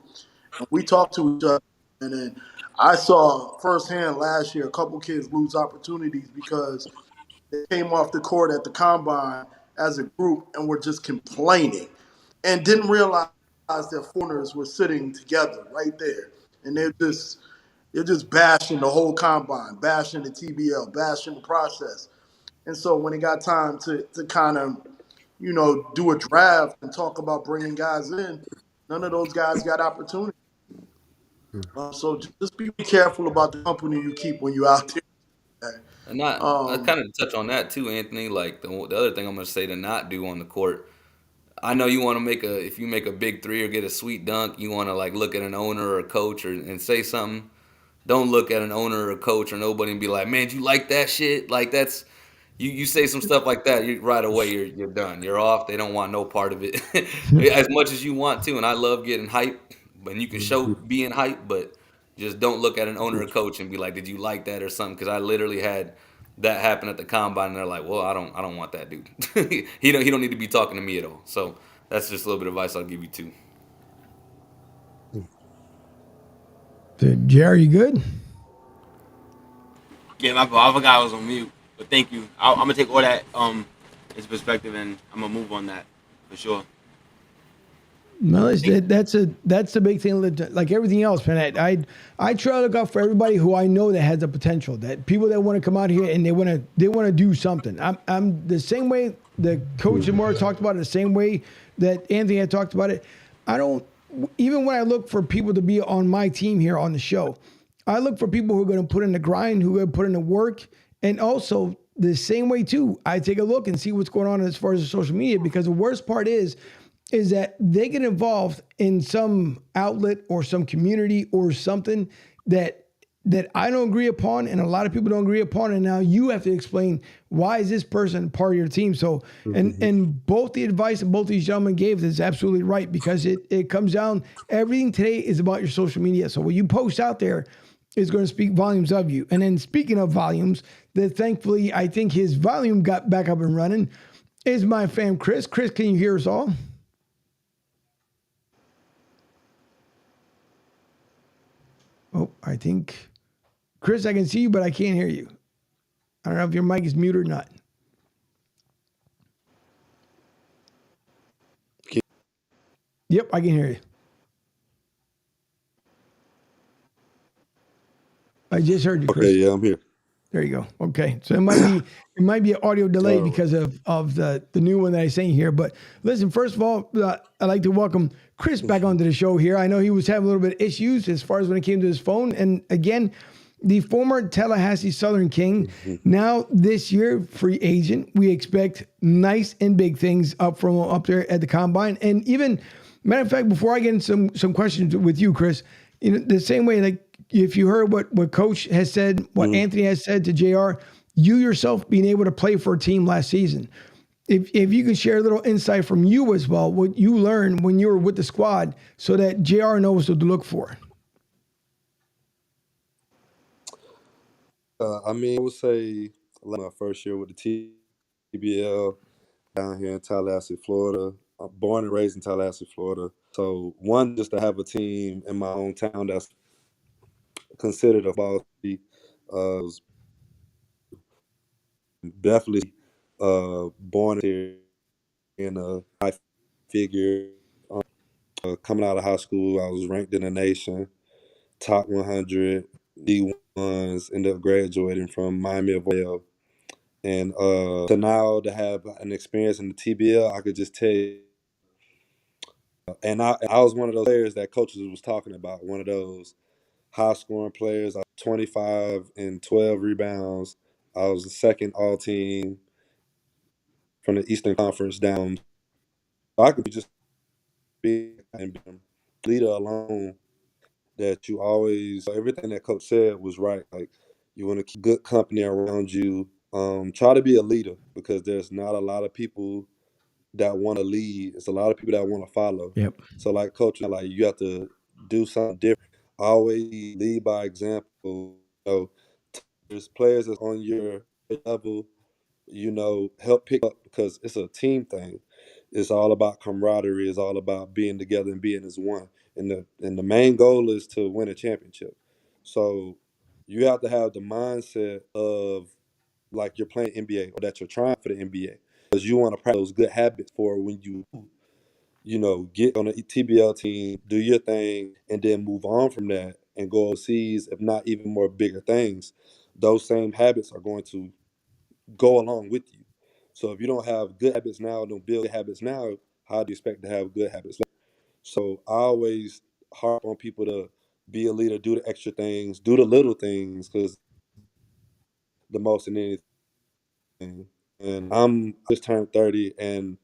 and we talk to each other. And then I saw firsthand last year a couple kids lose opportunities because they came off the court at the combine as a group and were just complaining and didn't realize their foreigners were sitting together right there. And they're just bashing the whole combine, bashing the TBL, bashing the process. And so when it got time to kind of, do a draft and talk about bringing guys in, none of those guys got opportunity. So just be careful about the company you keep when you're out there. And I Um, kind of touch on that too, Anthony. Like the other thing I'm gonna say to not do on the court. I know you want to if you make a big three or get a sweet dunk, you want to like look at an owner or a coach and say something. Don't look at an owner or a coach or nobody and be like, man, you like that shit? Like that's you say some stuff like that, you right away you're done. You're off. They don't want no part of it. As much as you want to, and I love getting hype, and you can show being hype, but just don't look at an owner or coach and be like, did you like that or something? Because I literally had that happen at the combine, and they're like, well, I don't want that dude. He don't need to be talking to me at all. So that's just a little bit of advice I'll give you too. JR, you good? Yeah, my fault. I forgot I was on mute. But thank you. I'm gonna take all that into perspective, and I'm gonna move on that for sure. No, that's the big thing. Like everything else, man. I try to look out for everybody who I know that has the potential. That people that want to come out here and they want to do something. I'm the same way the coach Zamora talked about it. The same way that Anthony had talked about it. I don't even when I look for people to be on my team here on the show. I look for people who are going to put in the grind, who are going to put in the work, and also the same way too. I take a look and see what's going on as far as the social media because the worst part is that they get involved in some outlet or some community or something that I don't agree upon and a lot of people don't agree upon. And now you have to explain why is this person part of your team? So, and both the advice that both these gentlemen gave is absolutely right because it comes down, everything today is about your social media. So what you post out there is going to speak volumes of you. And then speaking of volumes, that thankfully I think his volume got back up and running is my fam, Chris. Chris, can you hear us all? Oh, I think, Chris, I can see you, but I can't hear you. I don't know if your mic is mute or not. Yep, I can hear you. I just heard you, Okay, Chris. yeah, I'm here. There you go. Okay, so it might be an audio delay because of the new one that I sent here. But listen, first of all, I'd like to welcome Chris back onto the show here. I know he was having a little bit of issues as far as when it came to his phone, and again, the former Tallahassee Southern King, now this year free agent. We expect nice and big things up there at the combine, and even matter of fact, before I get into some questions with you, Chris, the same way like. If you heard what Coach has said, what Anthony has said to JR, you yourself being able to play for a team last season. If you can share a little insight from you as well, what you learned when you were with the squad so that JR knows what to look for. I would say like my first year with the TBL down here in Tallahassee, Florida. I'm born and raised in Tallahassee, Florida. So one, just to have a team in my own town that's considered a ball city, was definitely born here in a high figure. Coming out of high school, I was ranked in the nation, top 100, D1s, ended up graduating from Miami of Ohio. And to now to have an experience in the TBL, I could just tell you. And I was one of those players that coaches was talking about, one of those high scoring players. I was 25 and 12 rebounds. I was the second all team from the Eastern Conference down. So I could just be and leader alone that you always, everything that coach said was right. Like You want to keep good company around you. Try to be a leader because there's not a lot of people that want to lead. It's a lot of people that want to follow. Yep. So like coach, like you have to do something different. Always lead by example. There's players that's on your level, help pick up because it's a team thing. It's all about camaraderie. It's all about being together and being as one. And the main goal is to win a championship. So you have to have the mindset of like you're playing NBA or that you're trying for the NBA because you want to practice those good habits for when get on a TBL team, do your thing, and then move on from that and go overseas, if not even more bigger things. Those same habits are going to go along with you. So if you don't have good habits now, don't build good habits now, how do you expect to have good habits later? So I always harp on people to be a leader, do the extra things, do the little things, because the most in anything. And I just turned 30, and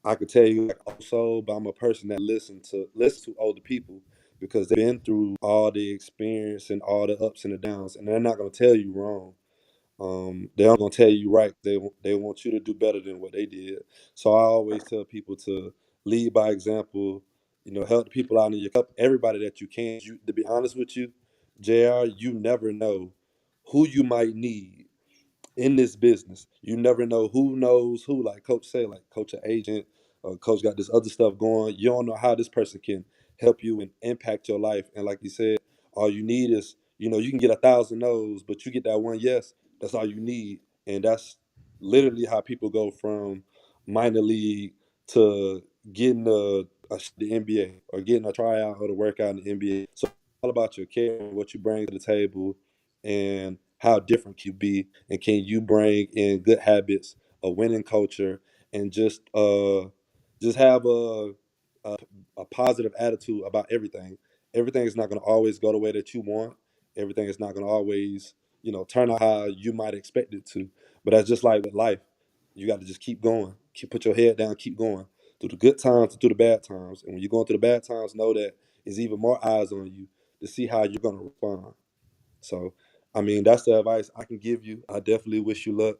I could tell you like also, but I'm a person that listen to older people because they've been through all the experience and all the ups and the downs, and they're not gonna tell you wrong. They're not gonna tell you right. They want you to do better than what they did. So I always tell people to lead by example. Help the people out in your cup, everybody that you can. To be honest with you, Jr., you never know who you might need in this business. You never know who knows who. Like Coach say, like Coach an agent, or Coach got this other stuff going. You don't know how this person can help you and impact your life. And like you said, all you need is, you can get 1,000 no's, but you get that one yes. That's all you need, and that's literally how people go from minor league to getting the NBA or getting a tryout or to work out in the NBA. So it's all about your character, what you bring to the table, and how different can you be, and can you bring in good habits, a winning culture, and just have a, a positive attitude about everything. Everything is not going to always go the way that you want. Everything is not going to always turn out how you might expect it to. But that's just like with life. You got to just keep going. Put your head down, keep going through the good times and through the bad times. And when you're going through the bad times, know that there's even more eyes on you to see how you're going to respond. So, I mean, that's the advice I can give you. I definitely wish you luck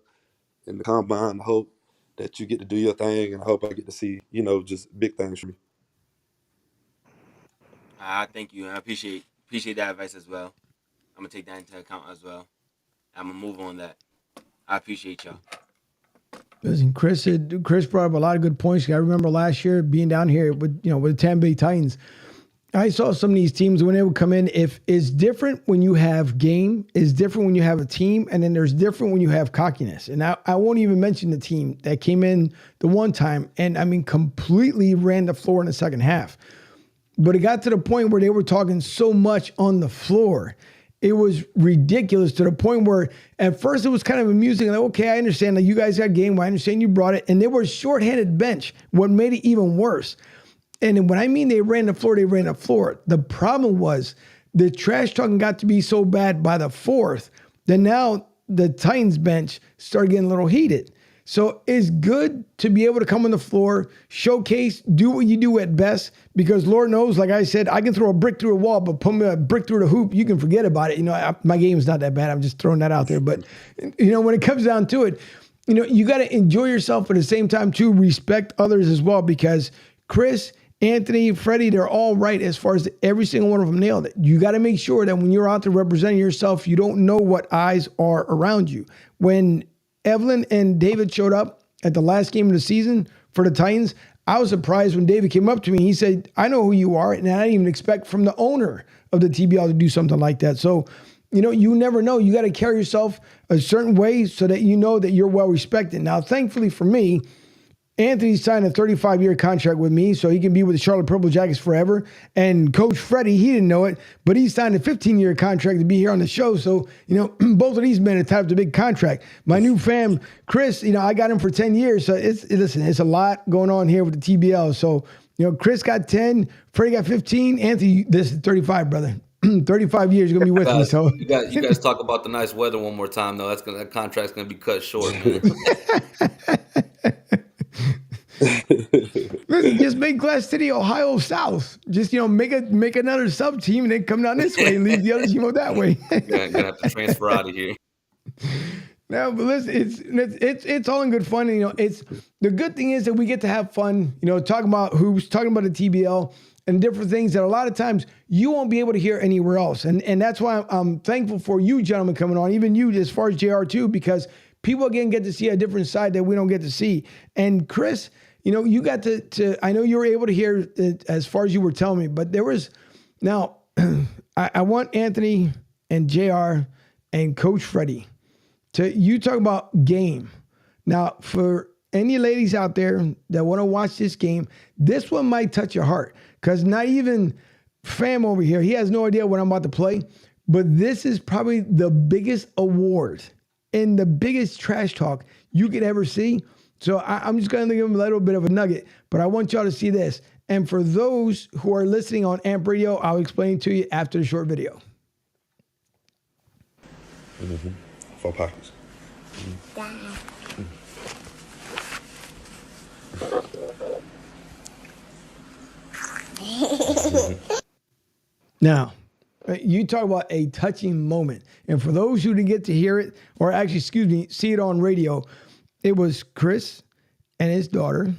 in the combine. I hope that you get to do your thing, and I hope I get to see, just big things from you. I thank you, and I appreciate that advice as well. I'm gonna take that into account as well. I'm gonna move on that. I appreciate y'all. Listen, Chris brought up a lot of good points. I remember last year being down here with the Tampa Bay Titans. I saw some of these teams when they would come in. If it's different when you have game, it's different when you have a team, and then there's different when you have cockiness. And I won't even mention the team that came in the one time and completely ran the floor in the second half. But it got to the point where they were talking so much on the floor. It was ridiculous to the point where at first it was kind of amusing. Like, okay, I understand that you guys got game. I understand you brought it. And they were shorthanded bench. What made it even worse. And when I mean they ran the floor, they ran the floor. The problem was the trash talking got to be so bad by the fourth that now the Titans bench started getting a little heated. So it's good to be able to come on the floor, showcase, do what you do at best, because Lord knows, like I said, I can throw a brick through a wall, but put me a brick through the hoop, you can forget about it. My game's not that bad. I'm just throwing that out there. But, when it comes down to it, you got to enjoy yourself at the same time, too, respect others as well, because Chris, Anthony, Freddie, they're all right as far as every single one of them nailed it. You got to make sure that when you're out there representing yourself, you don't know what eyes are around you. When Evelyn and David showed up at the last game of the season for the Titans, I was surprised when David came up to me. He said, I know who you are, and I didn't even expect from the owner of the TBL to do something like that. So, you never know. You got to carry yourself a certain way so that you know that you're well respected. Now, thankfully for me, Anthony signed a 35-year contract with me so he can be with the Charlotte Purple Jackets forever. And Coach Freddie, he didn't know it, but he signed a 15-year contract to be here on the show. So, both of these men are tied up to a big contract. My new fam, Chris, I got him for 10 years. So it's a lot going on here with the TBL. So, Chris got 10, Freddie got 15. Anthony, this is 35, brother. 35 years you're going to be with me. So you guys talk about the nice weather one more time, though. That contract's going to be cut short, man. Listen, just make Glass City Ohio South. Just make another sub team and then come down this way and leave the other team out that way. Gonna have to transfer out of here. No, but listen, it's all in good fun. And, it's the good thing is that we get to have fun. Talking about hoops, talking about the TBL, and different things that a lot of times you won't be able to hear anywhere else. And that's why I'm thankful for you gentlemen coming on, even you as far as JR too, because people again get to see a different side that we don't get to see. And Chris, you got to I know you were able to hear it as far as you were telling me, but there was now I want Anthony and JR and Coach Freddie. You talk about game. Now, for any ladies out there that want to watch this game, this one might touch your heart because not even Fam over here, he has no idea what I'm about to play, but this is probably the biggest award and the biggest trash talk you could ever see. So I'm just going to give him a little bit of a nugget, but I want y'all to see this. And for those who are listening on AMP Radio, I'll explain to you after the short video. Mm-hmm. 4 pockets. Now, you talk about a touching moment. And for those who didn't get to hear it, or actually, see it on radio, it was Chris and his daughter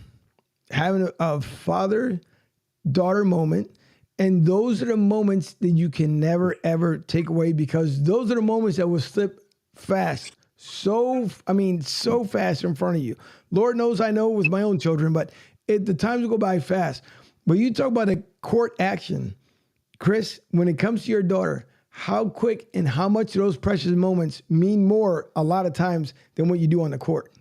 having a father-daughter moment. And those are the moments that you can never, ever take away because those are the moments that will slip fast. So fast in front of you. Lord knows I know with my own children, but the times will go by fast. But you talk about a court action. Chris, when it comes to your daughter, how quick and how much of those precious moments mean more a lot of times than what you do on the court?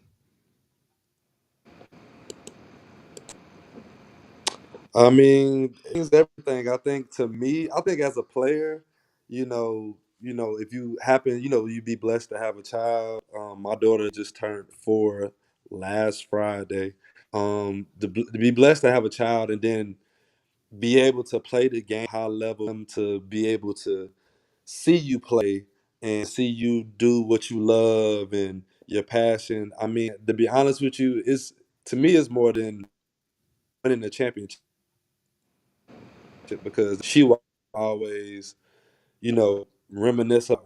I mean, it's everything. I think as a player, if you happen, you be blessed to have a child. My daughter just turned 4 last Friday. To be blessed to have a child and then be able to play the game high level, to be able to see you play and see you do what you love and your passion. I mean, to be honest with you, to me it's more than winning the championship because she will always, reminisce of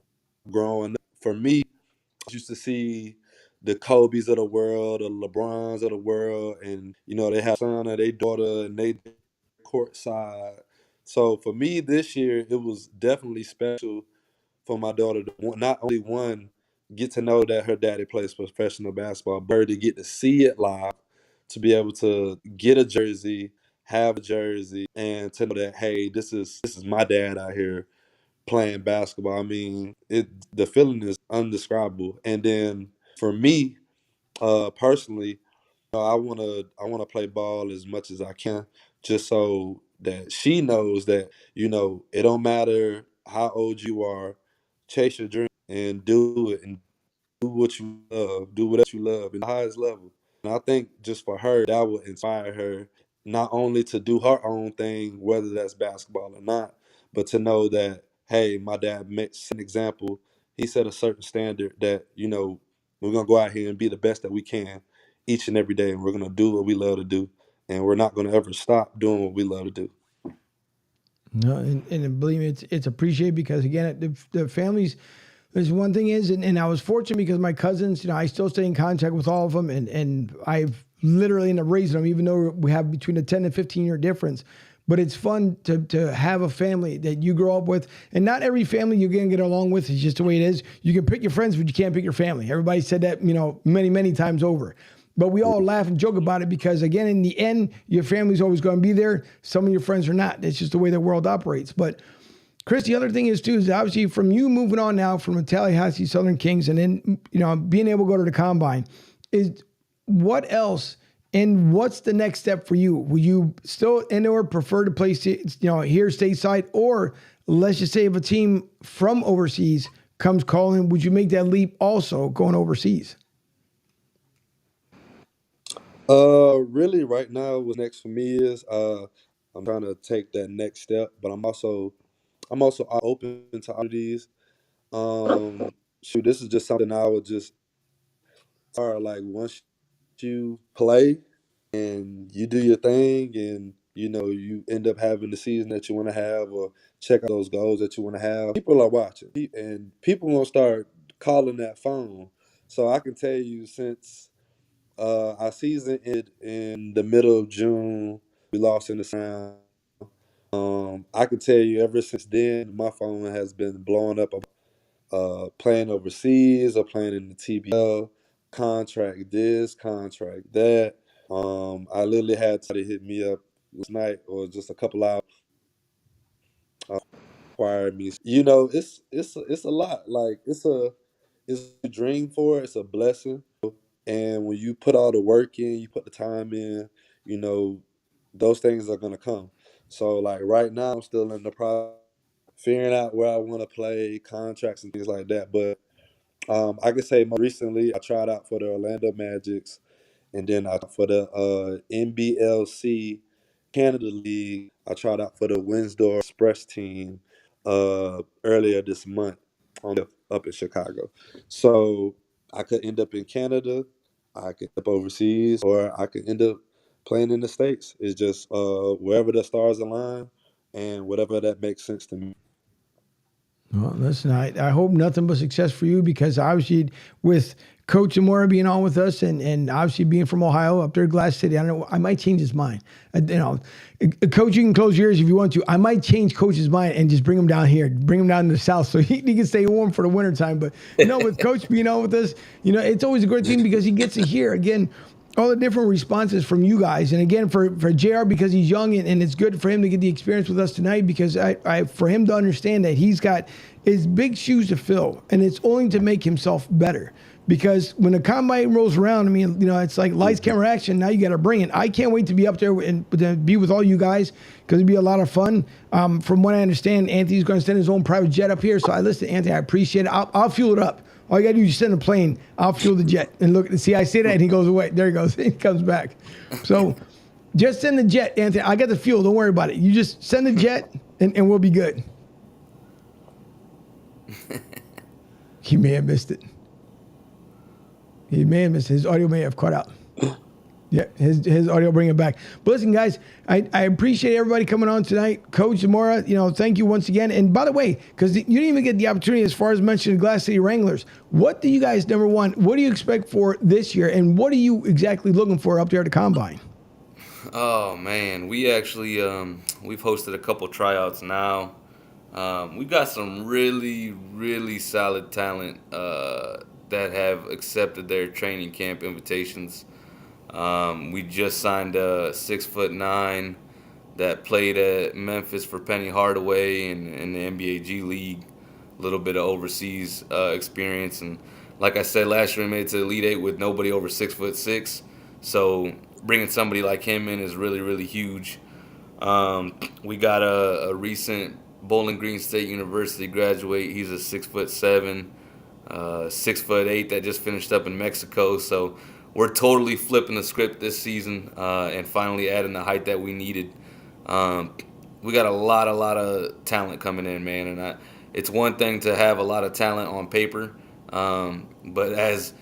growing up. For me, I used to see the Kobe's of the world, the LeBrons of the world, and they have son or their daughter and they court side. So for me this year, it was definitely special for my daughter to not only one get to know that her daddy plays professional basketball, but her to get to see it live, to be able to get a jersey, have a jersey, and to know that hey, this is my dad out here playing basketball. I mean, the feeling is undescribable. And then for me, personally, I wanna play ball as much as I can, just so that she knows that it don't matter how old you are, chase your dream and do it and do what you love, do what you love in the highest level. And I think just for her, that will inspire her not only to do her own thing, whether that's basketball or not, but to know that, hey, my dad set an example. He set a certain standard that, we're going to go out here and be the best that we can each and every day. And we're going to do what we love to do. And we're not going to ever stop doing what we love to do. No, and believe me, it's appreciated because again, the families. There's one thing is, and I was fortunate because my cousins, I still stay in contact with all of them, and I've literally ended up raising them, even though we have between a 10 and 15-year difference. But it's fun to have a family that you grow up with, and not every family you're gonna get along with. It's just the way it is. You can pick your friends, but you can't pick your family. Everybody said that, many, many times over. But we all laugh and joke about it because, again, in the end, your family's always going to be there. Some of your friends are not. That's just the way the world operates. But Chris, the other thing is too is obviously from you moving on now from the Tallahassee Southern Kings and then being able to go to the combine, is what else and what's the next step for you? Will you still or prefer to play here stateside, or let's just say if a team from overseas comes calling, would you make that leap also going overseas? Really, right now, what's next for me is I'm trying to take that next step, but I'm also open to opportunities. Shoot, this is just something I would just start like once you play. and you do your thing, and you end up having the season that you want to have, or check out those goals that you want to have. People are watching, and people gonna start calling that phone. So I can tell you, since our season ended in the middle of June, we lost in the round. I can tell you, ever since then, my phone has been blowing up about playing overseas or playing in the TBL, contract this, contract that. I literally had somebody hit me up last night or just a couple hours, acquired me. It's a lot. Like it's a dream for it. It's a blessing. And when you put all the work in, you put the time in, you know, those things are gonna come. So like right now, I'm still in the process figuring out where I want to play, contracts and things like that. But I can say most recently, I tried out for the Orlando Magics, and then I for the NBLC Canada League. I tried out for the Windsor Express team earlier this month up in Chicago. So I could end up in Canada, I could end up overseas, or I could end up playing in the States. It's just wherever the stars align and whatever that makes sense to me. Well, listen, I hope nothing but success for you because obviously with Coach Zamora being on with us and obviously being from Ohio up there, Glass City, I don't know, I might change his mind. Coach, you can close your ears if you want to. I might change Coach's mind and just bring him down here, bring him down to the South so he can stay warm for the wintertime. But, with Coach being on with us, it's always a great thing because he gets to hear, again, all the different responses from you guys. And again, for JR, because he's young and it's good for him to get the experience with us tonight because I for him to understand that he's got his big shoes to fill and it's only to make himself better. Because when the combine rolls around, I mean, it's like lights, camera, action. Now you got to bring it. I can't wait to be up there and to be with all you guys because it'd be a lot of fun. From what I understand, Anthony's going to send his own private jet up here. So I listen, Anthony, I appreciate it. I'll fuel it up. All you got to do is send a plane. I'll fuel the jet. And look, see, I say that and he goes away. There he goes. He comes back. So just send the jet, Anthony. I got the fuel. Don't worry about it. You just send the jet and we'll be good. He may have missed it. He may have missed it. His audio may have cut out. Yeah, his audio bring it back. But listen, guys, I appreciate everybody coming on tonight. Coach Zamora, thank you once again. And by the way, because you didn't even get the opportunity as far as mentioning Glass City Wranglers, what do you guys, number one, what do you expect for this year? And what are you exactly looking for up there at the Combine? Oh man, we actually we've hosted a couple tryouts now. We've got some really, really solid talent that have accepted their training camp invitations. We just signed a 6'9" that played at Memphis for Penny Hardaway and in the NBA G League. A little bit of overseas experience, and like I said last year, we made it to the Elite Eight with nobody over 6'6". So bringing somebody like him in is really, really huge. We got a recent Bowling Green State University graduate. He's a 6'7", 6'8" that just finished up in Mexico. So we're totally flipping the script this season and finally adding the height that we needed. We got a lot of talent coming in, man. And it's one thing to have a lot of talent on paper, but as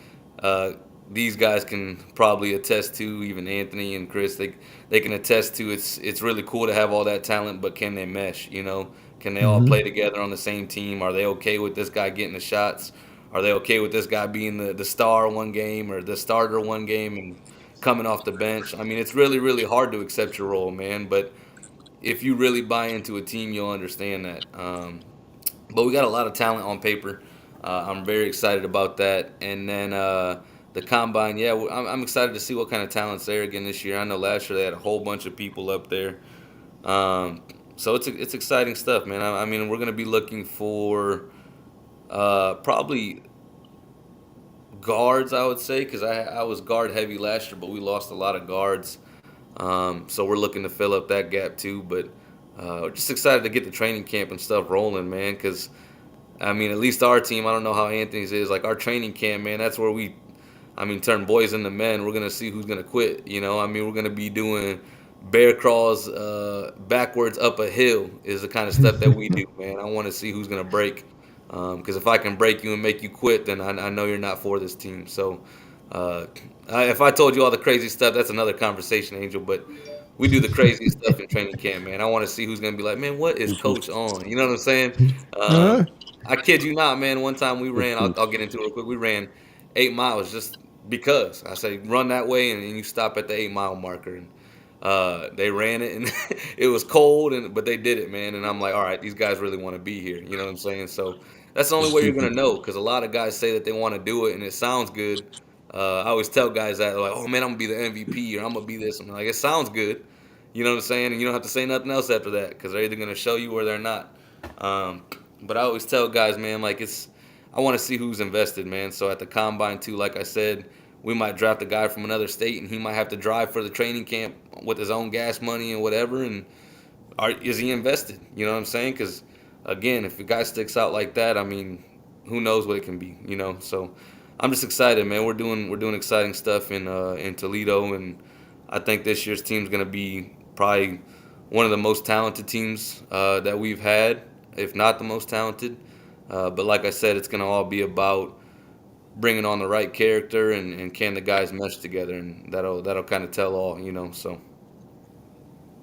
these guys can probably attest to, even Anthony and Chris, they can attest to. It's really cool to have all that talent, but can they mesh? Can they all play together on the same team? Are they okay with this guy getting the shots? Are they okay with this guy being the star one game or the starter one game and coming off the bench? I mean, it's really, really hard to accept your role, man. But if you really buy into a team, you'll understand that. But we got a lot of talent on paper. I'm very excited about that. And then the combine, yeah, I'm excited to see what kind of talent's there again this year. I know last year they had a whole bunch of people up there. So it's exciting stuff, man. I mean, we're gonna be looking for probably guards, I would say, because I was guard heavy last year, but we lost a lot of guards. So we're looking to fill up that gap too. But just excited to get the training camp and stuff rolling, man. Because I mean, at least our team, I don't know how Anthony's is. Like our training camp, man, that's where turn boys into men. We're gonna see who's gonna quit. I mean, we're gonna be doing bear crawls backwards up a hill is the kind of stuff that we do, man. I want to see who's gonna break. Because if I can break you and make you quit, then I know you're not for this team. So If I told you all the crazy stuff, that's another conversation, Angel. But we do the crazy stuff in training camp, man. I want to see who's gonna be like, man, what is Coach on? You know what I'm saying? Uh-huh. I kid you not, man. One time we ran. I'll get into it real quick. We ran 8 miles just because I say run that way, and you stop at the 8 mile marker. And they ran it, and it was cold, but they did it, man. And I'm like, all right, these guys really want to be here. You know what I'm saying? So that's the only way you're gonna know, because a lot of guys say that they want to do it, and it sounds good. I always tell guys that, like, oh man, I'm gonna be the MVP, or I'm gonna be this. I'm like, it sounds good. You know what I'm saying? And you don't have to say nothing else after that, because they're either gonna show you or they're not. But I always tell guys, man, like I want to see who's invested, man. So at the combine too, like I said, we might draft a guy from another state, and he might have to drive for the training camp with his own gas money and whatever. And is he invested? You know what I'm saying? Because again, if a guy sticks out like that, I mean, who knows what it can be? You know. So I'm just excited, man. We're doing exciting stuff in Toledo, and I think this year's team's gonna be probably one of the most talented teams that we've had, if not the most talented. But like I said, it's going to all be about bringing on the right character, and can the guys mesh together, and that'll kind of tell all, you know. So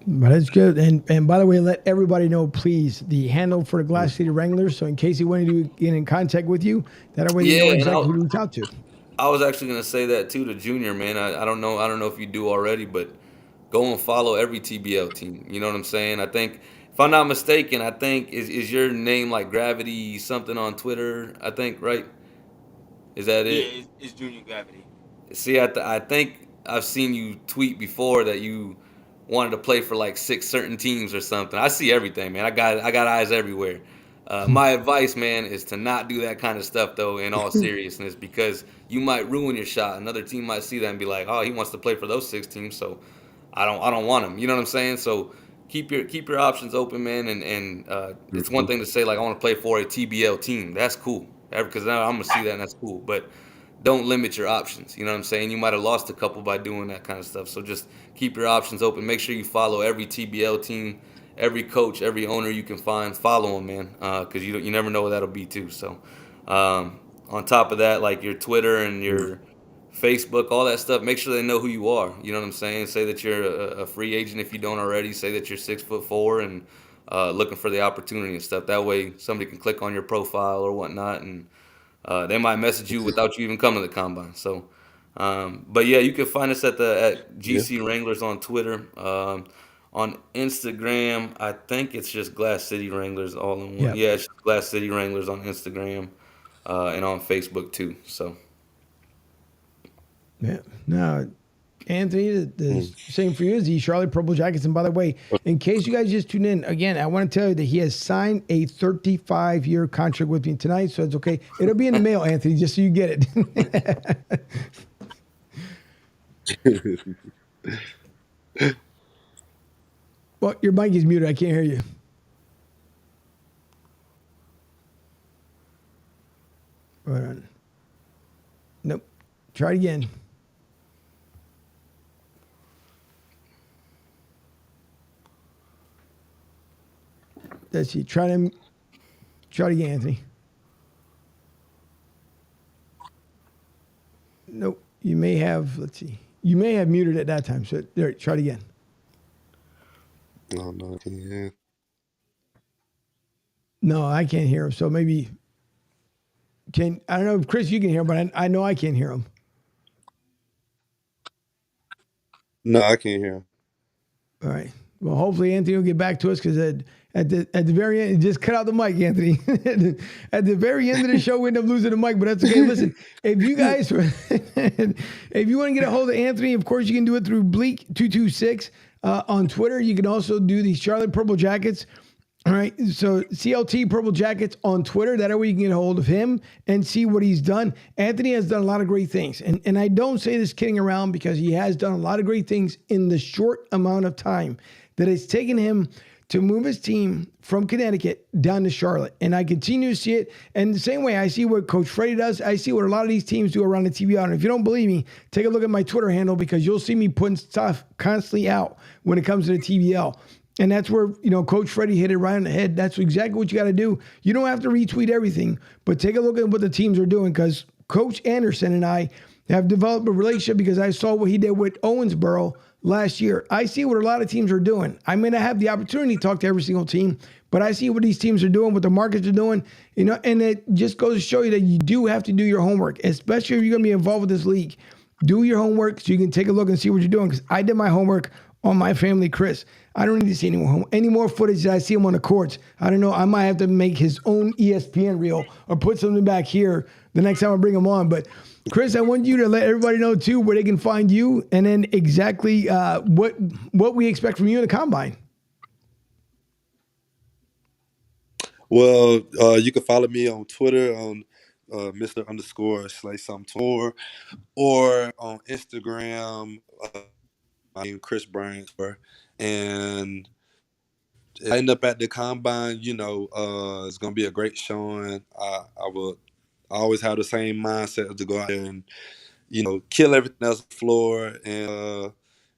But it's good. And by the way, let everybody know, please, the handle for the Glass City Wranglers. So in case he wanted to get in contact with you, that way you know exactly who to reach out to. I was actually going to say that too to Junior, man. I don't know if you do already, but go and follow every TBL team. You know what I'm saying? I think, if I'm not mistaken, I think is your name like Gravity something on Twitter? I think, right? Is that it? Yeah, it's Junior Gravity. See, I think I've seen you tweet before that you wanted to play for like 6 certain teams or something. I see everything, man. I got eyes everywhere. My advice, man, is to not do that kind of stuff, though, in all seriousness, because you might ruin your shot. Another team might see that and be like, oh, he wants to play for those 6 teams, so I don't want him. You know what I'm saying? So keep your options open, man. And it's one thing to say, like, I want to play for a TBL team. That's cool, because now I'm gonna see that, and that's cool. But don't limit your options. You know what I'm saying? You might have lost a couple by doing that kind of stuff. So just keep your options open. Make sure you follow every TBL team, every coach, every owner you can find. Follow them, man, because you never know what that'll be too. So on top of that, like your Twitter and your Facebook, all that stuff, make sure they know who you are. You know what I'm saying? Say that you're a free agent if you don't already. Say that you're 6'4" and looking for the opportunity and stuff. That way somebody can click on your profile or whatnot, and they might message you without you even coming to the combine. So, but yeah, you can find us at GC Wranglers on Twitter. On Instagram, I think it's just Glass City Wranglers all in one. Yep. Yeah, it's just Glass City Wranglers on Instagram and on Facebook too. So. Yeah. Now, Anthony, the same for you as the Charlotte Purple Jackets. And by the way, in case you guys just tuned in, again, I want to tell you that he has signed a 35-year contract with me tonight, so it's okay. It'll be in the mail, Anthony, just so you get it. Well, your mic is muted. I can't hear you. Right on. Nope. Try it again. Let's see. Try it again, Anthony. Nope. You may have, let's see. You may have muted at that time. So there, try it again. Oh, no, I can't hear. No, I can't hear him. So maybe I don't know if Chris, you can hear him, but I know I can't hear him. No, I can't hear him. All right. Well, hopefully Anthony will get back to us, because at the very end, just cut out the mic, Anthony. At the very end of the show, we end up losing the mic, but that's okay. Listen, if you guys, if you want to get a hold of Anthony, of course you can do it through Bleek226 on Twitter. You can also do the Charlotte Purple Jackets. All right, so CLT Purple Jackets on Twitter. That way you can get a hold of him and see what he's done. Anthony has done a lot of great things. And I don't say this kidding around, because he has done a lot of great things in the short amount of time that it's taken him to move his team from Connecticut down to Charlotte. And I continue to see it. And the same way I see what Coach Freddie does, I see what a lot of these teams do around the TBL. And if you don't believe me, take a look at my Twitter handle, because you'll see me putting stuff constantly out when it comes to the TBL. And that's where, Coach Freddie hit it right on the head. That's exactly what you got to do. You don't have to retweet everything, but take a look at what the teams are doing, because Coach Anderson and I have developed a relationship because I saw what he did with Owensboro last year. I see what a lot of teams are doing. I may not have the opportunity to talk to every single team, but I see what these teams are doing, what the markets are doing, and it just goes to show you that you do have to do your homework, especially if you're going to be involved with this league. Do your homework so you can take a look and see what you're doing, because I did my homework on my family, Chris. I don't need to see any more footage that I see him on the courts. I don't know. I might have to make his own ESPN reel or put something back here the next time I bring him on. But Chris, I want you to let everybody know too where they can find you, and then exactly what we expect from you in the combine. Well, you can follow me on Twitter on Mr_/something or on Instagram. My name Chris Bryant, and I end up at the combine. It's gonna be a great showing. I always have the same mindset to go out there and kill everything else on the floor. And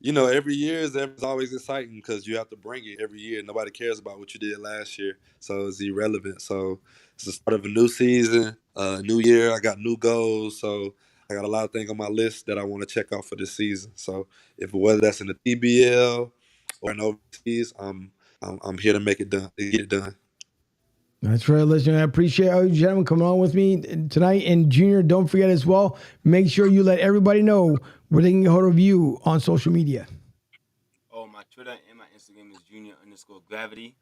every year is always exciting because you have to bring it every year. Nobody cares about what you did last year, so it's irrelevant. So it's the start of a new season, new year. I got new goals, so I got a lot of things on my list that I want to check off for this season. So whether that's in the TBL or in overseas, I'm here to make it done, to get it done. That's right, listener. I appreciate all you gentlemen coming on with me tonight. And Junior, don't forget as well, make sure you let everybody know where they can get hold of you on social media. Oh, my Twitter and my Instagram is Junior_Gravity.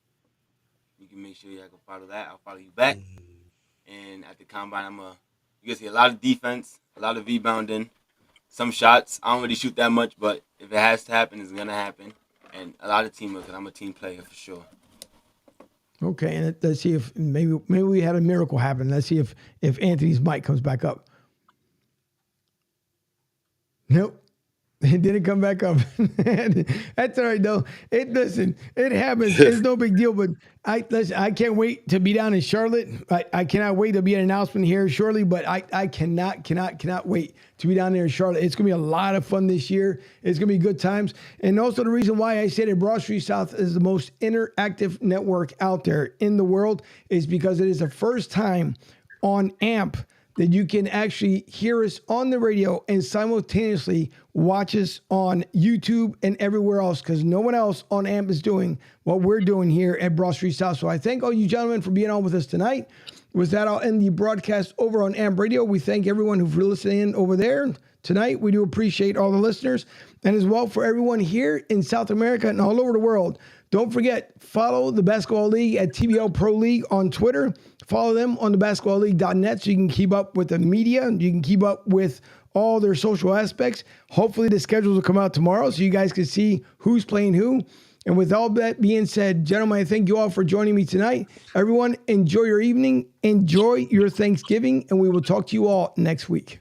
You can make sure you can follow that. I'll follow you back. And at the combine, you're going to see a lot of defense, a lot of rebounding, some shots. I don't really shoot that much, but if it has to happen, it's going to happen. And a lot of teamwork, because I'm a team player for sure. Okay, and let's see if maybe we had a miracle happen. Let's see if Anthony's mic comes back up. Nope. It didn't come back up. That's all right, though. It happens. It's no big deal. But I can't wait to be down in Charlotte. I cannot wait to be an announcement here shortly. But I cannot wait to be down there in Charlotte. It's gonna be a lot of fun this year. It's gonna be good times. And also the reason why I say that Broad Street South is the most interactive network out there in the world is because it is the first time on AMP that you can actually hear us on the radio and simultaneously watch us on YouTube and everywhere else, because no one else on AMP is doing what we're doing here at Broad Street South. So I thank all you gentlemen for being on with us tonight. With that, I'll end the broadcast over on AMP Radio. We thank everyone who's listening in over there tonight. We do appreciate all the listeners, and as well for everyone here in South America and all over the world. Don't forget, follow the Basketball League at TBL Pro League on Twitter. Follow them on the basketballleague.net so you can keep up with the media. You can keep up with all their social aspects. Hopefully the schedules will come out tomorrow so you guys can see who's playing who. And with all that being said, gentlemen, I thank you all for joining me tonight. Everyone, enjoy your evening. Enjoy your Thanksgiving, and we will talk to you all next week.